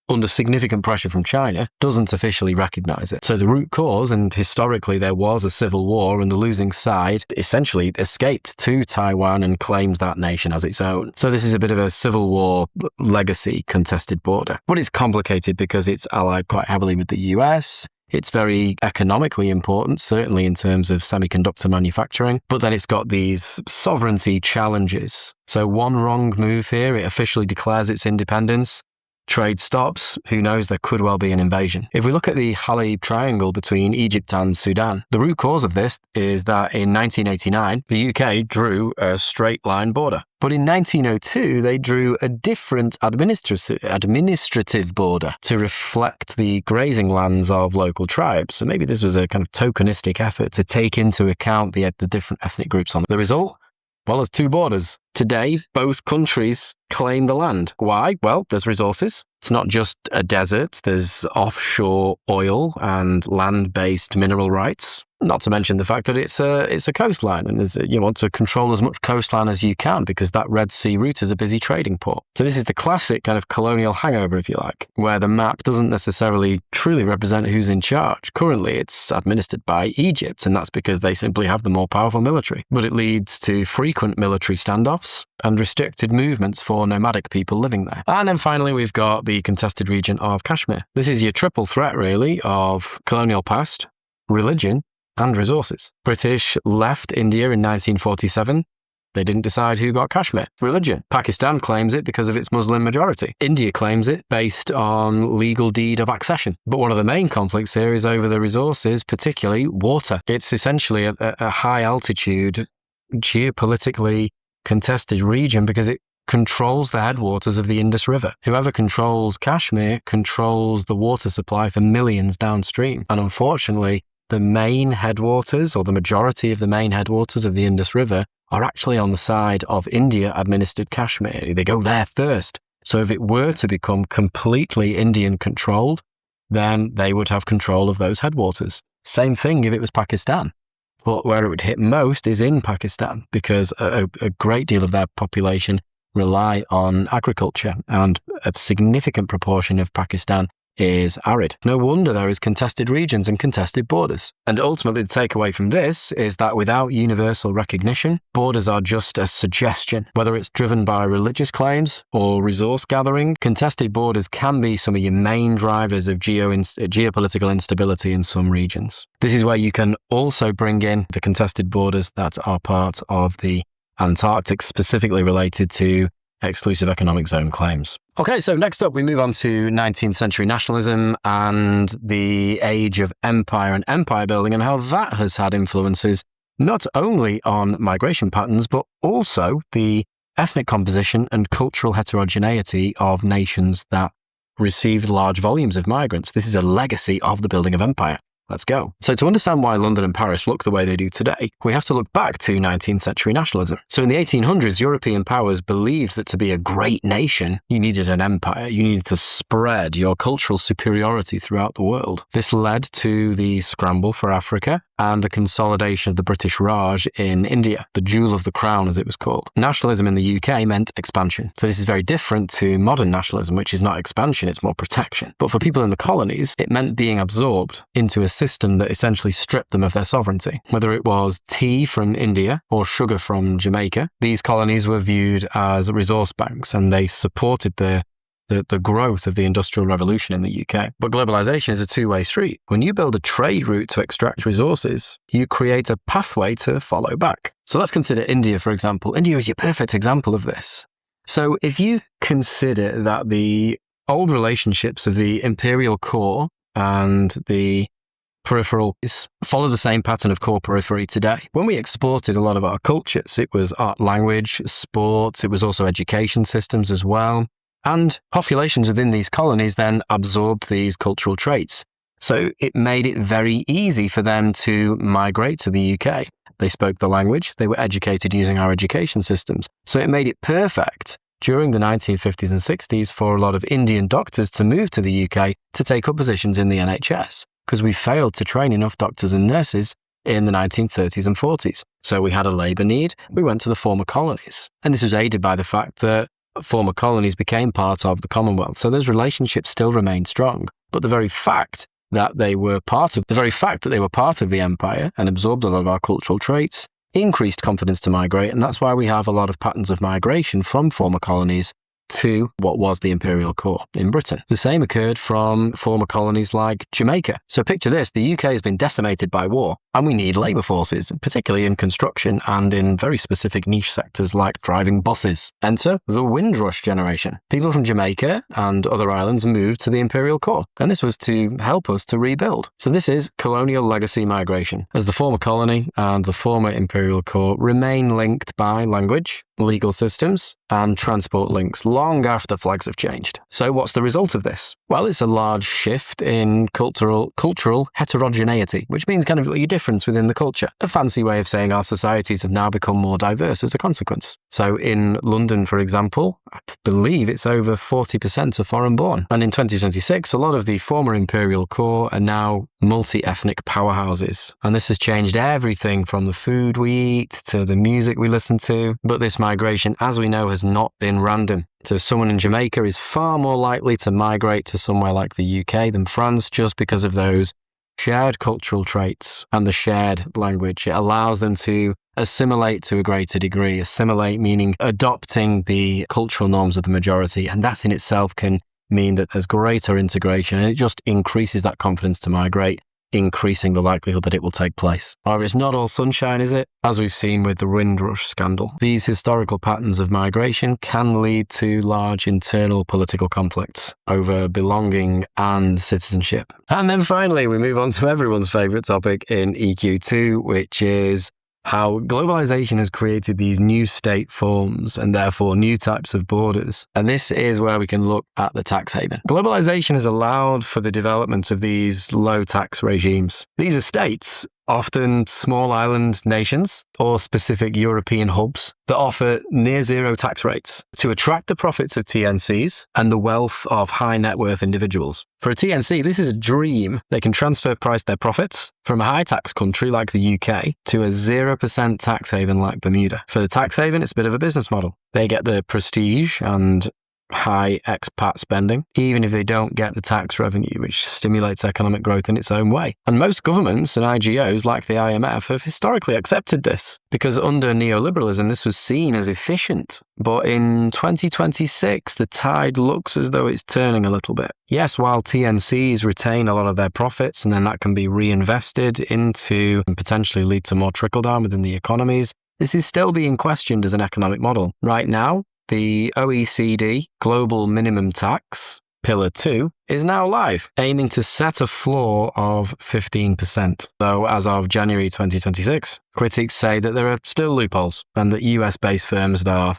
[SPEAKER 1] under significant pressure from China, doesn't officially recognize it. So the root cause, and historically there was a civil war, and the losing side essentially escaped to Taiwan and claimed that nation as its own. So this is a bit of a civil war legacy contested border. But it's complicated because it's allied quite heavily with the US. It's very economically important, certainly in terms of semiconductor manufacturing, but then it's got these sovereignty challenges. So one wrong move here, it officially declares its independence. Trade stops, who knows, there could well be an invasion. If we look at the Halib Triangle between Egypt and Sudan, the root cause of this is that in 1989, the UK drew a straight line border. But in 1902, they drew a different administrative border to reflect the grazing lands of local tribes. So maybe this was a kind of tokenistic effort to take into account the different ethnic groups on it. The result? Well, there's two borders. Today, both countries claim the land. Why? Well, there's resources. It's not just a desert. There's offshore oil and land-based mineral rights. Not to mention the fact that it's a coastline, and you want to control as much coastline as you can because that Red Sea route is a busy trading port. So this is the classic kind of colonial hangover, if you like, where the map doesn't necessarily truly represent who's in charge. Currently, it's administered by Egypt, and that's because they simply have the more powerful military. But it leads to frequent military standoffs and restricted movements for nomadic people living there. And then finally, we've got the contested region of Kashmir. This is your triple threat, really, of colonial past, religion, and resources. British left India in 1947. They didn't decide who got Kashmir. Religion. Pakistan claims it because of its Muslim majority. India claims it based on legal deed of accession. But one of the main conflicts here is over the resources, particularly water. It's essentially a high altitude, geopolitically contested region because it controls the headwaters of the Indus River. Whoever controls Kashmir controls the water supply for millions downstream. And unfortunately, the main headwaters, or the majority of the main headwaters of the Indus River, are actually on the side of India-administered Kashmir. They go there first. So if it were to become completely Indian-controlled, then they would have control of those headwaters. Same thing if it was Pakistan. But where it would hit most is in Pakistan, because a great deal of their population rely on agriculture, and a significant proportion of Pakistan is arid. No wonder there is contested regions and contested borders. And ultimately, the takeaway from this is that without universal recognition, borders are just a suggestion. Whether it's driven by religious claims or resource gathering, contested borders can be some of your main drivers of geopolitical instability in some regions. This is where you can also bring in the contested borders that are part of the Antarctic, specifically related to exclusive economic zone claims. Okay, so next up we move on to 19th century nationalism and the age of empire and empire building and how that has had influences not only on migration patterns, but also the ethnic composition and cultural heterogeneity of nations that received large volumes of migrants. This is a legacy of the building of empire. Let's go. So to understand why London and Paris look the way they do today, we have to look back to 19th century nationalism. So in the 1800s, European powers believed that to be a great nation, you needed an empire. You needed to spread your cultural superiority throughout the world. This led to the scramble for Africa and the consolidation of the British Raj in India, the jewel of the crown as it was called. Nationalism in the UK meant expansion. So this is very different to modern nationalism, which is not expansion, it's more protection. But for people in the colonies, it meant being absorbed into a system that essentially stripped them of their sovereignty. Whether it was tea from India or sugar from Jamaica, these colonies were viewed as resource banks and they supported the growth of the Industrial Revolution in the UK. But globalization is a two-way street. When you build a trade route to extract resources, you create a pathway to follow back. So let's consider India, for example. India is your perfect example of this. So if you consider that the old relationships of the imperial core and the peripheral follow the same pattern of core periphery today. When we exported a lot of our cultures, it was art, language, sports, it was also education systems as well. And populations within these colonies then absorbed these cultural traits. So it made it very easy for them to migrate to the UK. They spoke the language, they were educated using our education systems. So it made it perfect during the 1950s and 60s for a lot of Indian doctors to move to the UK to take up positions in the NHS, because we failed to train enough doctors and nurses in the 1930s and 40s. So we had a labour need, we went to the former colonies. And this was aided by the fact that former colonies became part of the Commonwealth. So those relationships still remained strong. But the very fact that they were part of the empire and absorbed a lot of our cultural traits increased confidence to migrate. And that's why we have a lot of patterns of migration from former colonies to what was the imperial core in Britain. The same occurred from former colonies like Jamaica. So picture this, the UK has been decimated by war and we need labour forces, particularly in construction and in very specific niche sectors like driving buses. Enter the Windrush generation. People from Jamaica and other islands moved to the imperial core, and this was to help us to rebuild. So this is colonial legacy migration, as the former colony and the former imperial core remain linked by language, legal systems, and transport links long after flags have changed. So what's the result of this? Well, it's a large shift in cultural heterogeneity, which means kind of a difference within the culture. A fancy way of saying our societies have now become more diverse as a consequence. So in London, for example, I believe it's over 40% are foreign born. And in 2026, a lot of the former imperial core are now multi-ethnic powerhouses. And this has changed everything from the food we eat to the music we listen to. But this migration, as we know, has not been random. So someone in Jamaica is far more likely to migrate to somewhere like the UK than France just because of those shared cultural traits and the shared language. It allows them to assimilate to a greater degree. Assimilate meaning adopting the cultural norms of the majority, and that in itself can mean that there's greater integration, and it just increases that confidence to migrate, increasing the likelihood that it will take place. However, it's not all sunshine, is it? As we've seen with the Windrush scandal, these historical patterns of migration can lead to large internal political conflicts over belonging and citizenship. And then finally, we move on to everyone's favourite topic in EQ2, which is how globalization has created these new state forms and therefore new types of borders. And this is where we can look at the tax haven. Globalization has allowed for the development of these low tax regimes. These are states, often small island nations or specific European hubs, that offer near zero tax rates to attract the profits of TNCs and the wealth of high net worth individuals. For a TNC, this is a dream. They can transfer price their profits from a high tax country like the UK to a 0% tax haven like Bermuda. For the tax haven, it's a bit of a business model. They get the prestige and high expat spending, even if they don't get the tax revenue, which stimulates economic growth in its own way. And most governments and IGOs, like the IMF, have historically accepted this, because under neoliberalism, this was seen as efficient. But in 2026, the tide looks as though it's turning a little bit. Yes, while TNCs retain a lot of their profits, and then that can be reinvested into and potentially lead to more trickle-down within the economies, this is still being questioned as an economic model. Right now, the OECD Global Minimum Tax, Pillar 2, is now live, aiming to set a floor of 15%. Though as of January 2026, critics say that there are still loopholes and that US-based firms are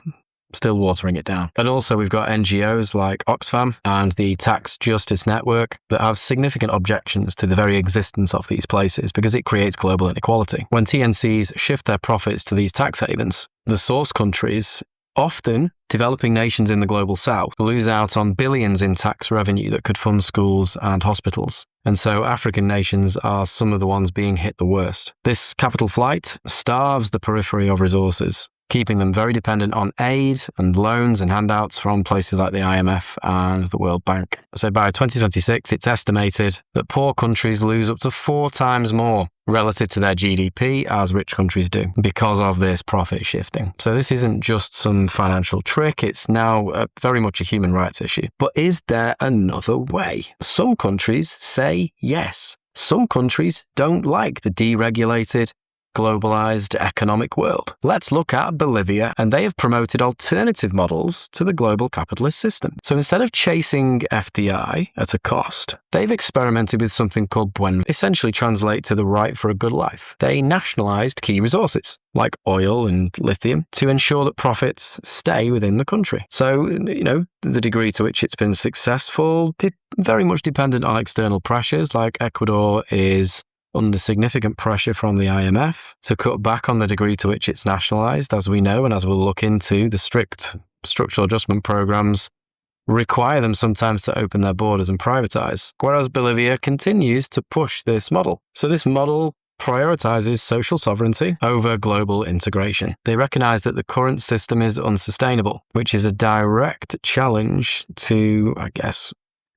[SPEAKER 1] still watering it down. And also we've got NGOs like Oxfam and the Tax Justice Network that have significant objections to the very existence of these places because it creates global inequality. When TNCs shift their profits to these tax havens, the source countries, often developing nations in the global south, lose out on billions in tax revenue that could fund schools and hospitals. And so African nations are some of the ones being hit the worst. This capital flight starves the periphery of resources, keeping them very dependent on aid and loans and handouts from places like the IMF and the World Bank. So by 2026, it's estimated that poor countries lose up to 4 times more relative to their GDP as rich countries do because of this profit shifting. So this isn't just some financial trick, it's now very much a human rights issue. But is there another way? Some countries say yes. Some countries don't like the deregulated, globalized economic world. Let's look at Bolivia, and they have promoted alternative models to the global capitalist system. So instead of chasing FDI at a cost, they've experimented with something called buen, essentially translate to the right for a good life. They nationalized key resources like oil and lithium to ensure that profits stay within the country. So, the degree to which it's been successful, very much dependent on external pressures, like Ecuador is under significant pressure from the IMF to cut back on the degree to which it's nationalised, as we know, and as we'll look into, the strict structural adjustment programmes require them sometimes to open their borders and privatise, whereas Bolivia continues to push this model. So this model prioritises social sovereignty over global integration. They recognise that the current system is unsustainable, which is a direct challenge to,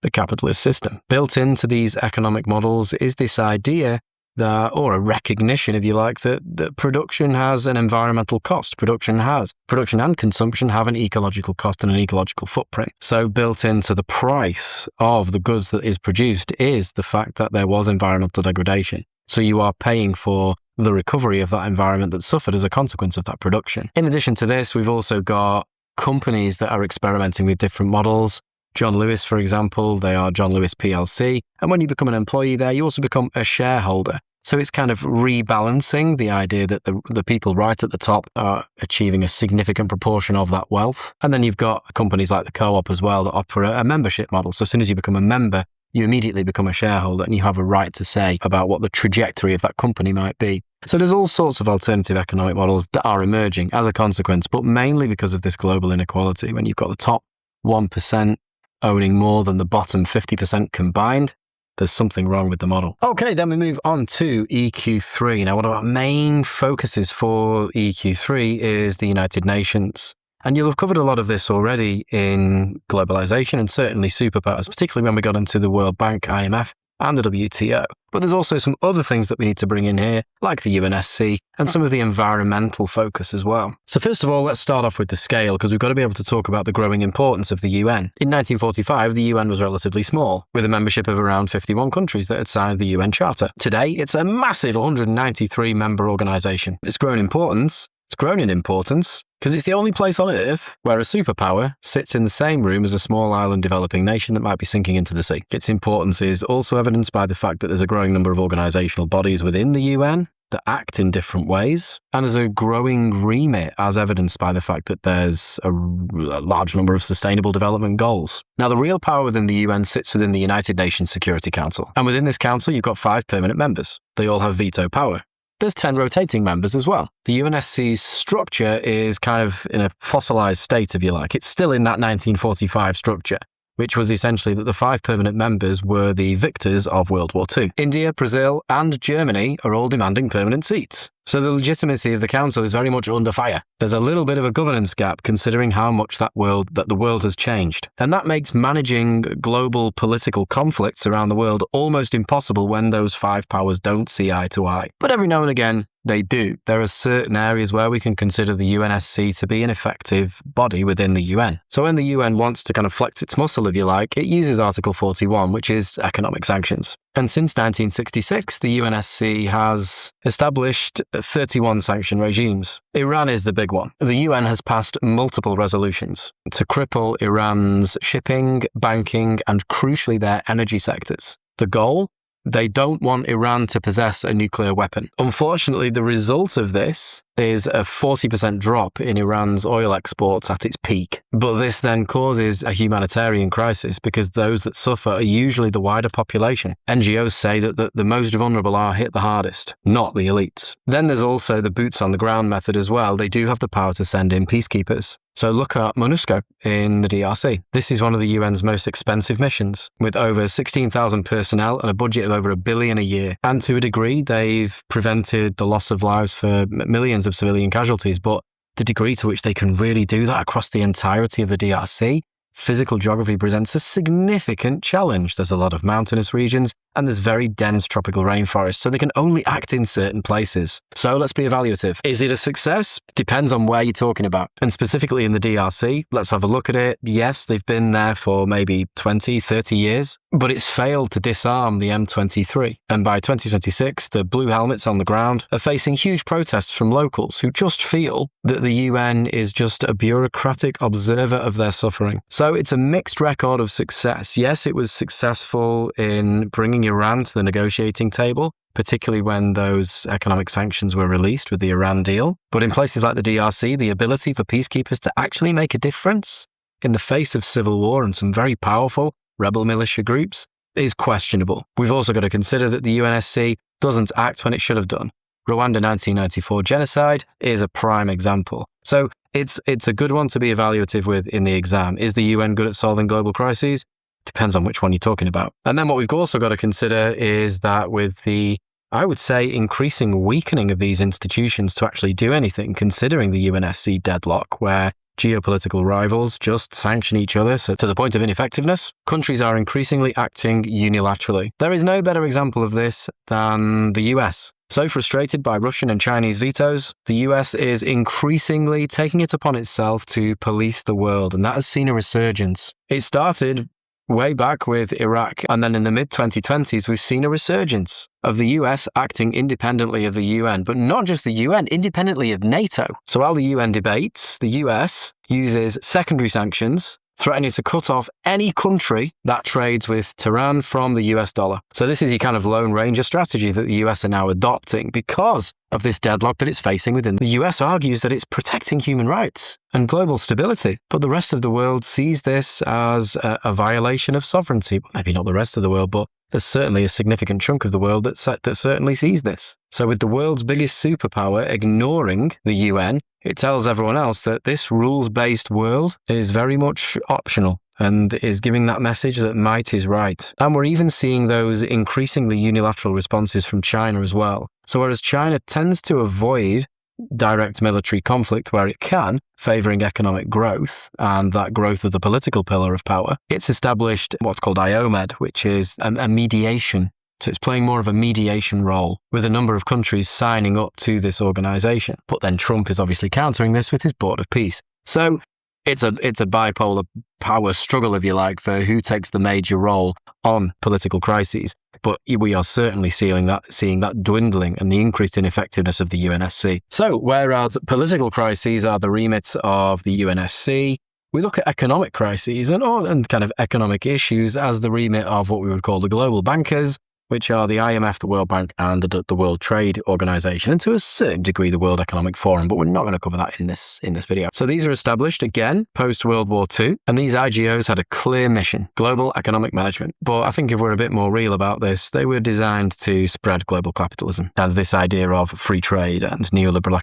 [SPEAKER 1] the capitalist system. Built into these economic models is this idea that, or a recognition, if you like, that production has an environmental cost. Production and consumption have an ecological cost and an ecological footprint. So built into the price of the goods that is produced is the fact that there was environmental degradation. So you are paying for the recovery of that environment that suffered as a consequence of that production. In addition to this, we've also got companies that are experimenting with different models. John Lewis, for example, they are John Lewis PLC. And when you become an employee there, you also become a shareholder. So it's kind of rebalancing the idea that the people right at the top are achieving a significant proportion of that wealth. And then you've got companies like the Co-op as well that offer a membership model. So as soon as you become a member, you immediately become a shareholder and you have a right to say about what the trajectory of that company might be. So there's all sorts of alternative economic models that are emerging as a consequence, but mainly because of this global inequality. When you've got the top 1% owning more than the bottom 50% combined, there's something wrong with the model. Okay, then we move on to EQ3. Now, one of our main focuses for EQ3 is the United Nations. And you'll have covered a lot of this already in globalization and certainly superpowers, particularly when we got into the World Bank, IMF, and the WTO. But there's also some other things that we need to bring in here, like the UNSC and some of the environmental focus as well. So first of all, let's start off with the scale, because we've got to be able to talk about the growing importance of the UN. In 1945, the UN was relatively small, with a membership of around 51 countries that had signed the UN Charter. Today, it's a massive 193-member organisation. It's grown in importance because it's the only place on Earth where a superpower sits in the same room as a small island developing nation that might be sinking into the sea. Its importance is also evidenced by the fact that there's a growing number of organisational bodies within the UN that act in different ways, and there's a growing remit as evidenced by the fact that there's a large number of sustainable development goals. Now, the real power within the UN sits within the United Nations Security Council, and within this council you've got 5 permanent members. They all have veto power. There's 10 rotating members as well. The UNSC's structure is kind of in a fossilized state, if you like. It's still in that 1945 structure, which was essentially that the 5 permanent members were the victors of World War II. India, Brazil, and Germany are all demanding permanent seats. So the legitimacy of the Council is very much under fire. There's a little bit of a governance gap considering how much that the world has changed. And that makes managing global political conflicts around the world almost impossible when those five powers don't see eye to eye. But every now and again, they do. There are certain areas where we can consider the UNSC to be an effective body within the UN. So when the UN wants to kind of flex its muscle, if you like, it uses Article 41, which is economic sanctions. And since 1966, the UNSC has established 31 sanction regimes. Iran is the big one. The UN has passed multiple resolutions to cripple Iran's shipping, banking, and crucially their energy sectors. The goal? They don't want Iran to possess a nuclear weapon. Unfortunately, the result of this is a 40% drop in Iran's oil exports at its peak. But this then causes a humanitarian crisis because those that suffer are usually the wider population. NGOs say that the most vulnerable are hit the hardest, not the elites. Then there's also the boots on the ground method as well. They do have the power to send in peacekeepers. So look at MONUSCO in the DRC. This is one of the UN's most expensive missions, with over 16,000 personnel and a budget of over $1 billion a year. And to a degree, they've prevented the loss of lives for millions of civilian casualties, but the degree to which they can really do that across the entirety of the DRC, physical geography presents a significant challenge. There's a lot of mountainous regions and there's very dense tropical rainforests, so they can only act in certain places. So let's be evaluative. Is it a success? Depends on where you're talking about. And specifically in the DRC, let's have a look at it. Yes, they've been there for maybe 20, 30 years, but it's failed to disarm the M23. And by 2026, the blue helmets on the ground are facing huge protests from locals who just feel that the UN is just a bureaucratic observer of their suffering. So it's a mixed record of success. Yes, it was successful in bringing Iran to the negotiating table, particularly when those economic sanctions were released with the Iran deal. But in places like the DRC, the ability for peacekeepers to actually make a difference in the face of civil war and some very powerful rebel militia groups is questionable. We've also got to consider that the UNSC doesn't act when it should have done. Rwanda 1994 genocide is a prime example. So it's a good one to be evaluative with in the exam. Is the UN good at solving global crises? Depends on which one you're talking about. And then what we've also got to consider is that with the, I would say, increasing weakening of these institutions to actually do anything, considering the UNSC deadlock, where geopolitical rivals just sanction each other so to the point of ineffectiveness, countries are increasingly acting unilaterally. There is no better example of this than the US. So frustrated by Russian and Chinese vetoes, the US is increasingly taking it upon itself to police the world, and that has seen a resurgence. It started way back with Iraq, and then in the mid-2020s, we've seen a resurgence of the US acting independently of the UN, but not just the UN, independently of NATO. So while the UN debates, the US uses secondary sanctions, threatening to cut off any country that trades with Tehran from the US dollar. So this is your kind of Lone Ranger strategy that the US are now adopting because of this deadlock that it's facing within. The US argues that it's protecting human rights and global stability, but the rest of the world sees this as a violation of sovereignty. Maybe not the rest of the world, but there's certainly a significant chunk of the world that certainly sees this. So with the world's biggest superpower ignoring the UN, it tells everyone else that this rules-based world is very much optional and is giving that message that might is right. And we're even seeing those increasingly unilateral responses from China as well. So whereas China tends to avoid direct military conflict where it can, favouring economic growth and that growth of the political pillar of power, it's established what's called IOMED, which is a mediation. So it's playing more of a mediation role with a number of countries signing up to this organisation. But then Trump is obviously countering this with his Board of Peace. So it's a bipolar power struggle, if you like, for who takes the major role on political crises. But we are certainly seeing that dwindling and the increased ineffectiveness of the UNSC. So whereas political crises are the remit of the UNSC, we look at economic crises and kind of economic issues as the remit of what we would call the global bankers, which are the IMF, the World Bank, and the World Trade Organization, and to a certain degree the World Economic Forum, but we're not going to cover that in this video. So these are established, again, post-World War II, and these IGOs had a clear mission, global economic management. But I think if we're a bit more real about this, they were designed to spread global capitalism, and this idea of free trade and neoliberal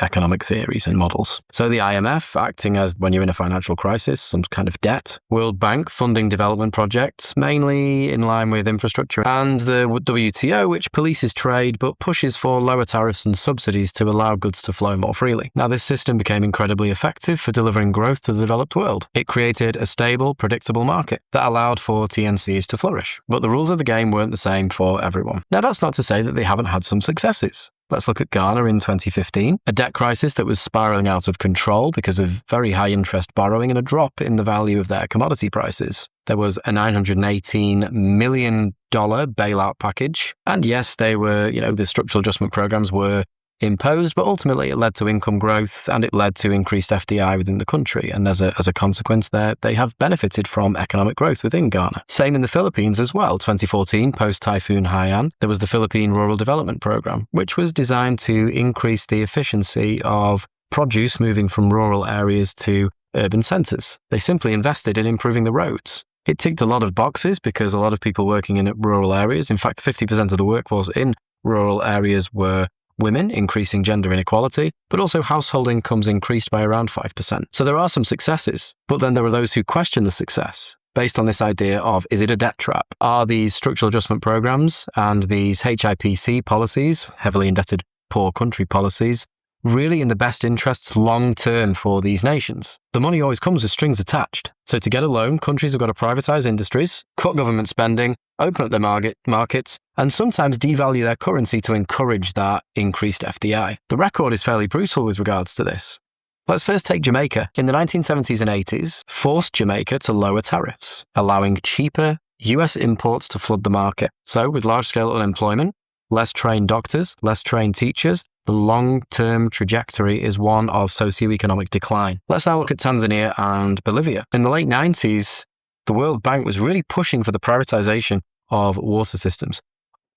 [SPEAKER 1] economic theories and models. So the IMF, acting as when you're in a financial crisis, some kind of debt. World Bank, funding development projects, mainly in line with infrastructure. And the WTO, which polices trade but pushes for lower tariffs and subsidies to allow goods to flow more freely. Now, this system became incredibly effective for delivering growth to the developed world. It created a stable, predictable market that allowed for TNCs to flourish. But the rules of the game weren't the same for everyone. Now, that's not to say that they haven't had some successes. Let's look at Ghana in 2015, a debt crisis that was spiraling out of control because of very high interest borrowing and a drop in the value of their commodity prices. There was a $918 million bailout package. And yes, they were, the structural adjustment programs were imposed, but ultimately it led to income growth and it led to increased FDI within the country. And as a consequence they have benefited from economic growth within Ghana. Same in the Philippines as well. 2014, post-Typhoon Haiyan, there was the Philippine Rural Development Program, which was designed to increase the efficiency of produce moving from rural areas to urban centres. They simply invested in improving the roads. It ticked a lot of boxes because a lot of people working in rural areas, in fact 50% of the workforce in rural areas were women, increasing gender inequality, but also household incomes increased by around 5%. So there are some successes, but then there are those who question the success based on this idea of, is it a debt trap? Are these structural adjustment programs and these HIPC policies, heavily indebted poor country policies, really in the best interests long-term for these nations? The money always comes with strings attached. So to get a loan, countries have got to privatise industries, cut government spending, open up their markets, and sometimes devalue their currency to encourage that increased FDI. The record is fairly brutal with regards to this. Let's first take Jamaica. In the 1970s and 80s, forced Jamaica to lower tariffs, allowing cheaper US imports to flood the market. So with large-scale unemployment, less trained doctors, less trained teachers, the long-term trajectory is one of socioeconomic decline. Let's now look at Tanzania and Bolivia. In the late 90s, the World Bank was really pushing for the privatization of water systems.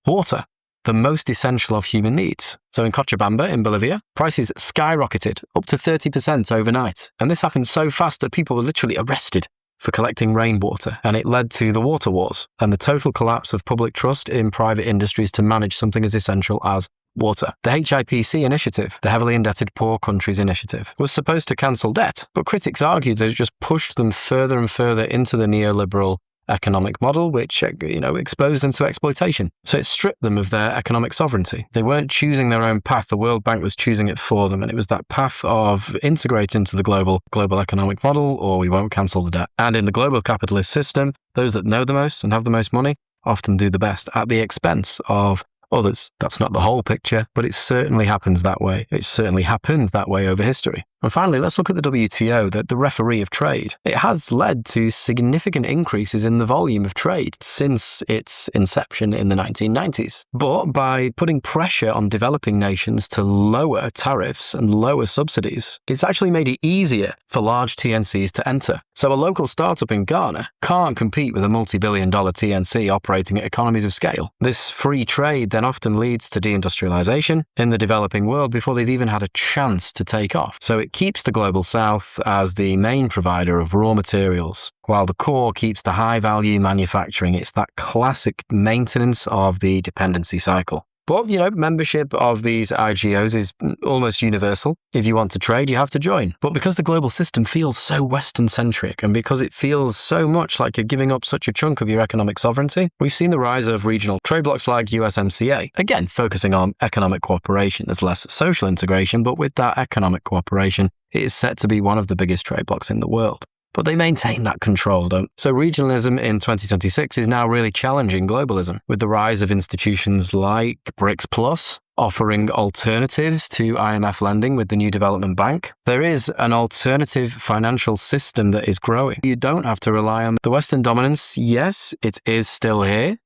[SPEAKER 1] Water, the most essential of human needs. So in Cochabamba, in Bolivia, prices skyrocketed up to 30% overnight. And this happened so fast that people were literally arrested for collecting rainwater. And it led to the water wars and the total collapse of public trust in private industries to manage something as essential as water. The HIPC initiative, the Heavily Indebted Poor Countries Initiative, was supposed to cancel debt, but critics argued that it just pushed them further and further into the neoliberal economic model, which, exposed them to exploitation. So it stripped them of their economic sovereignty. They weren't choosing their own path. The World Bank was choosing it for them. And it was that path of integrate into the global economic model, or we won't cancel the debt. And in the global capitalist system, those that know the most and have the most money often do the best at the expense of others. That's not the whole picture, but it certainly happens that way. It certainly happened that way over history. And finally, let's look at the WTO, the referee of trade. It has led to significant increases in the volume of trade since its inception in the 1990s. But by putting pressure on developing nations to lower tariffs and lower subsidies, it's actually made it easier for large TNCs to enter. So a local startup in Ghana can't compete with a multi-billion-dollar TNC operating at economies of scale. This free trade then often leads to deindustrialization in the developing world before they've even had a chance to take off. So it keeps the global south as the main provider of raw materials, while the core keeps the high-value manufacturing. It's that classic maintenance of the dependency cycle. But, membership of these IGOs is almost universal. If you want to trade, you have to join. But because the global system feels so Western-centric, and because it feels so much like you're giving up such a chunk of your economic sovereignty, we've seen the rise of regional trade blocs like USMCA, again, focusing on economic cooperation. There's less social integration, but with that economic cooperation, it is set to be one of the biggest trade blocs in the world. But they maintain that control, don't? So regionalism in 2026 is now really challenging globalism, with the rise of institutions like BRICS Plus, offering alternatives to IMF lending with the new development bank. There is an alternative financial system that is growing. You don't have to rely on the Western dominance. Yes, it is still here,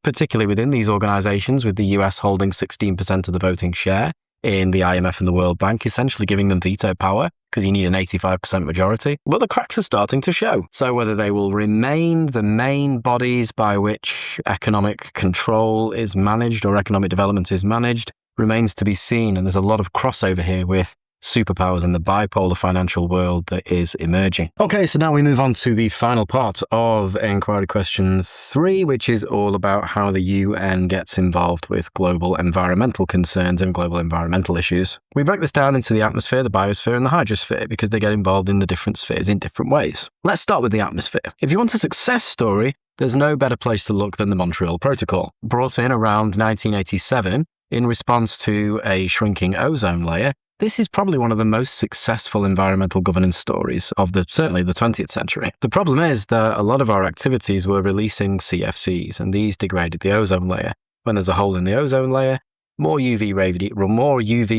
[SPEAKER 1] particularly within these organizations, with the US holding 16% of the voting share in the IMF and the World Bank, essentially giving them veto power because you need an 85% majority. But the cracks are starting to show. So whether they will remain the main bodies by which economic control is managed or economic development is managed remains to be seen. And there's a lot of crossover here with superpowers in the bipolar financial world that is emerging. Okay, so now we move on to the final part of Inquiry Question 3, which is all about how the UN gets involved with global environmental concerns and global environmental issues. We break this down into the atmosphere, the biosphere, and the hydrosphere because they get involved in the different spheres in different ways. Let's start with the atmosphere. If you want a success story, there's no better place to look than the Montreal Protocol, brought in around 1987 in response to a shrinking ozone layer. This is probably one of the most successful environmental governance stories of certainly the 20th century. The problem is that a lot of our activities were releasing CFCs, and these degraded the ozone layer. When there's a hole in the ozone layer, more UV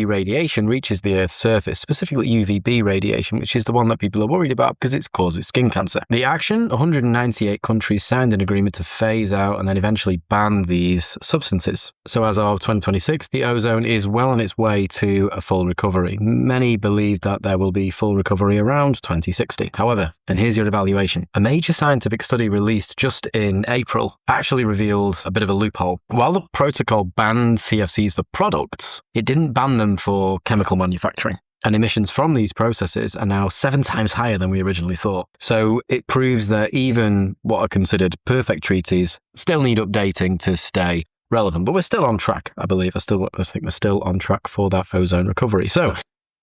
[SPEAKER 1] radiation reaches the Earth's surface, specifically UVB radiation, which is the one that people are worried about because it causes skin cancer. The action, 198 countries signed an agreement to phase out and then eventually ban these substances. So as of 2026, the ozone is well on its way to a full recovery. Many believe that there will be full recovery around 2060. However, and here's your evaluation, a major scientific study released just in April actually revealed a bit of a loophole. While the protocol banned CFCs for products, it didn't ban them for chemical manufacturing. And emissions from these processes are now 7 times higher than we originally thought. So it proves that even what are considered perfect treaties still need updating to stay relevant. But we're still on track, I believe. I think we're still on track for that ozone recovery. So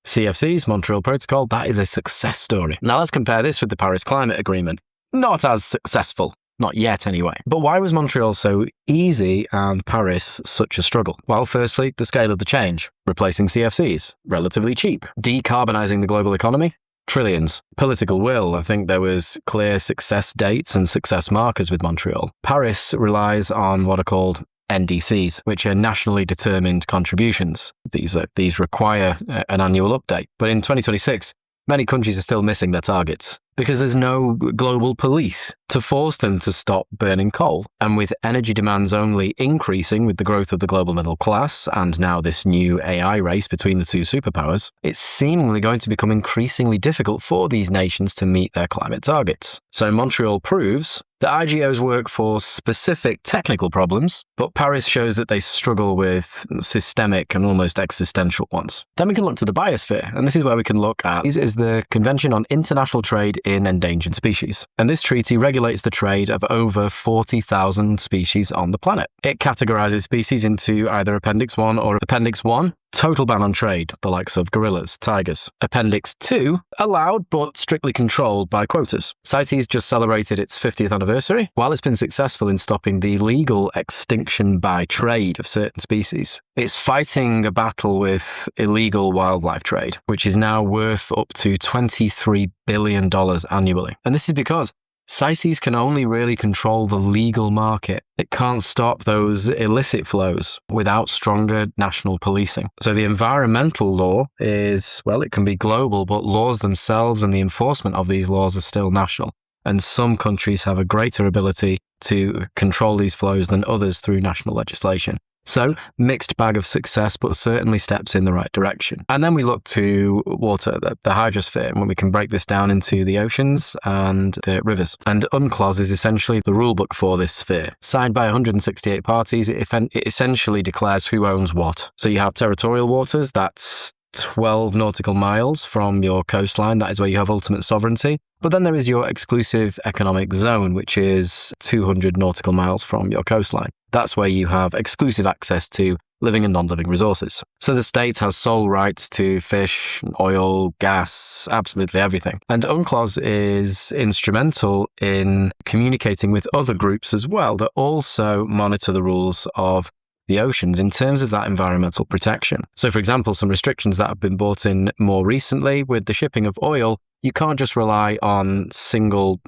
[SPEAKER 1] CFCs, Montreal Protocol, that is a success story. Now let's compare this with the Paris Climate Agreement. Not as successful. Not yet, anyway. But why was Montreal so easy and Paris such a struggle? Well, firstly, the scale of the change. Replacing CFCs, relatively cheap. Decarbonising the global economy, trillions. Political will, I think there was clear success dates and success markers with Montreal. Paris relies on what are called NDCs, which are nationally determined contributions. These require an annual update. But in 2026, many countries are still missing their targets because there's no global police to force them to stop burning coal. And with energy demands only increasing with the growth of the global middle class and now this new AI race between the two superpowers, it's seemingly going to become increasingly difficult for these nations to meet their climate targets. So Montreal proves that IGOs work for specific technical problems, but Paris shows that they struggle with systemic and almost existential ones. Then we can look to the biosphere, and this is where we can look at is the Convention on International Trade in Endangered Species. And this treaty regulates the trade of over 40,000 species on the planet. It categorizes species into either Appendix 1 or Appendix 1, total ban on trade, the likes of gorillas, tigers. Appendix 2, allowed but strictly controlled by quotas. CITES just celebrated its 50th anniversary. While it's been successful in stopping the legal extinction by trade of certain species, it's fighting a battle with illegal wildlife trade, which is now worth up to $23 billion annually. And this is because CITES can only really control the legal market. It can't stop those illicit flows without stronger national policing. So the environmental law is, well, it can be global, but laws themselves and the enforcement of these laws are still national. And some countries have a greater ability to control these flows than others through national legislation. So, mixed bag of success, but certainly steps in the right direction. And then we look to water, the hydrosphere, when we can break this down into the oceans and the rivers. And UNCLOS is essentially the rulebook for this sphere. Signed by 168 parties, it essentially declares who owns what. So you have territorial waters, that's 12 nautical miles from your coastline. That is where you have ultimate sovereignty. But then there is your exclusive economic zone, which is 200 nautical miles from your coastline. That's where you have exclusive access to living and non-living resources. So the state has sole rights to fish, oil, gas, absolutely everything. And UNCLOS is instrumental in communicating with other groups as well that also monitor the rules of the oceans in terms of that environmental protection. So for example, some restrictions that have been brought in more recently with the shipping of oil, you can't just rely on single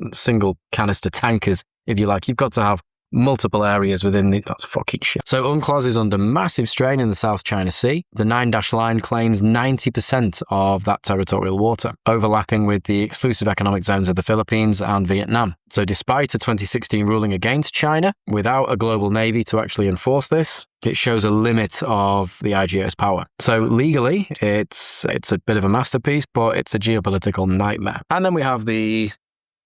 [SPEAKER 1] canister tankers, if you like. You've got to have multiple areas within that's fucking shit. So UNCLOS is under massive strain in the South China Sea. The 9-dash line claims 90% of that territorial water, overlapping with the exclusive economic zones of the Philippines and Vietnam. So despite a 2016 ruling against China, without a global navy to actually enforce this, it shows a limit of the IGO's power. So legally, it's a bit of a masterpiece, but it's a geopolitical nightmare. And then we have the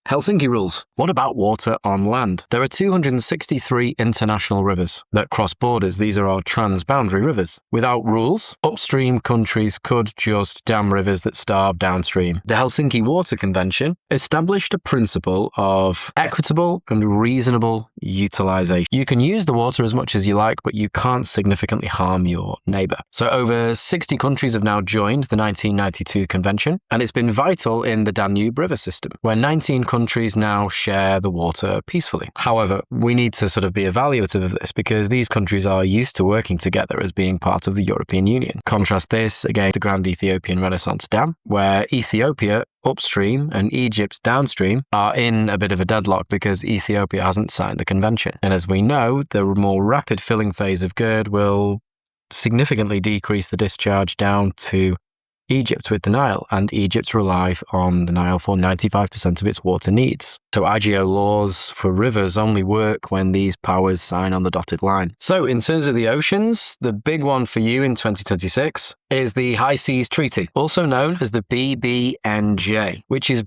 [SPEAKER 1] Helsinki rules. What about water on land? There are 263 international rivers that cross borders. These are our transboundary rivers. Without rules, upstream countries could just dam rivers that starve downstream. The Helsinki Water Convention established a principle of equitable and reasonable utilization. You can use the water as much as you like, but you can't significantly harm your neighbor. So over 60 countries have now joined the 1992 convention, and it's been vital in the Danube River system, where 19 countries now share the water peacefully. However, we need to sort of be evaluative of this because these countries are used to working together as being part of the European Union. Contrast this against the Grand Ethiopian Renaissance Dam, where Ethiopia upstream and Egypt downstream are in a bit of a deadlock because Ethiopia hasn't signed the convention. And as we know, the more rapid filling phase of GERD will significantly decrease the discharge down to Egypt with the Nile, and Egypt relies on the Nile for 95% of its water needs. So IGO laws for rivers only work when these powers sign on the dotted line. So in terms of the oceans, the big one for you in 2026 is the High Seas Treaty, also known as the BBNJ, which is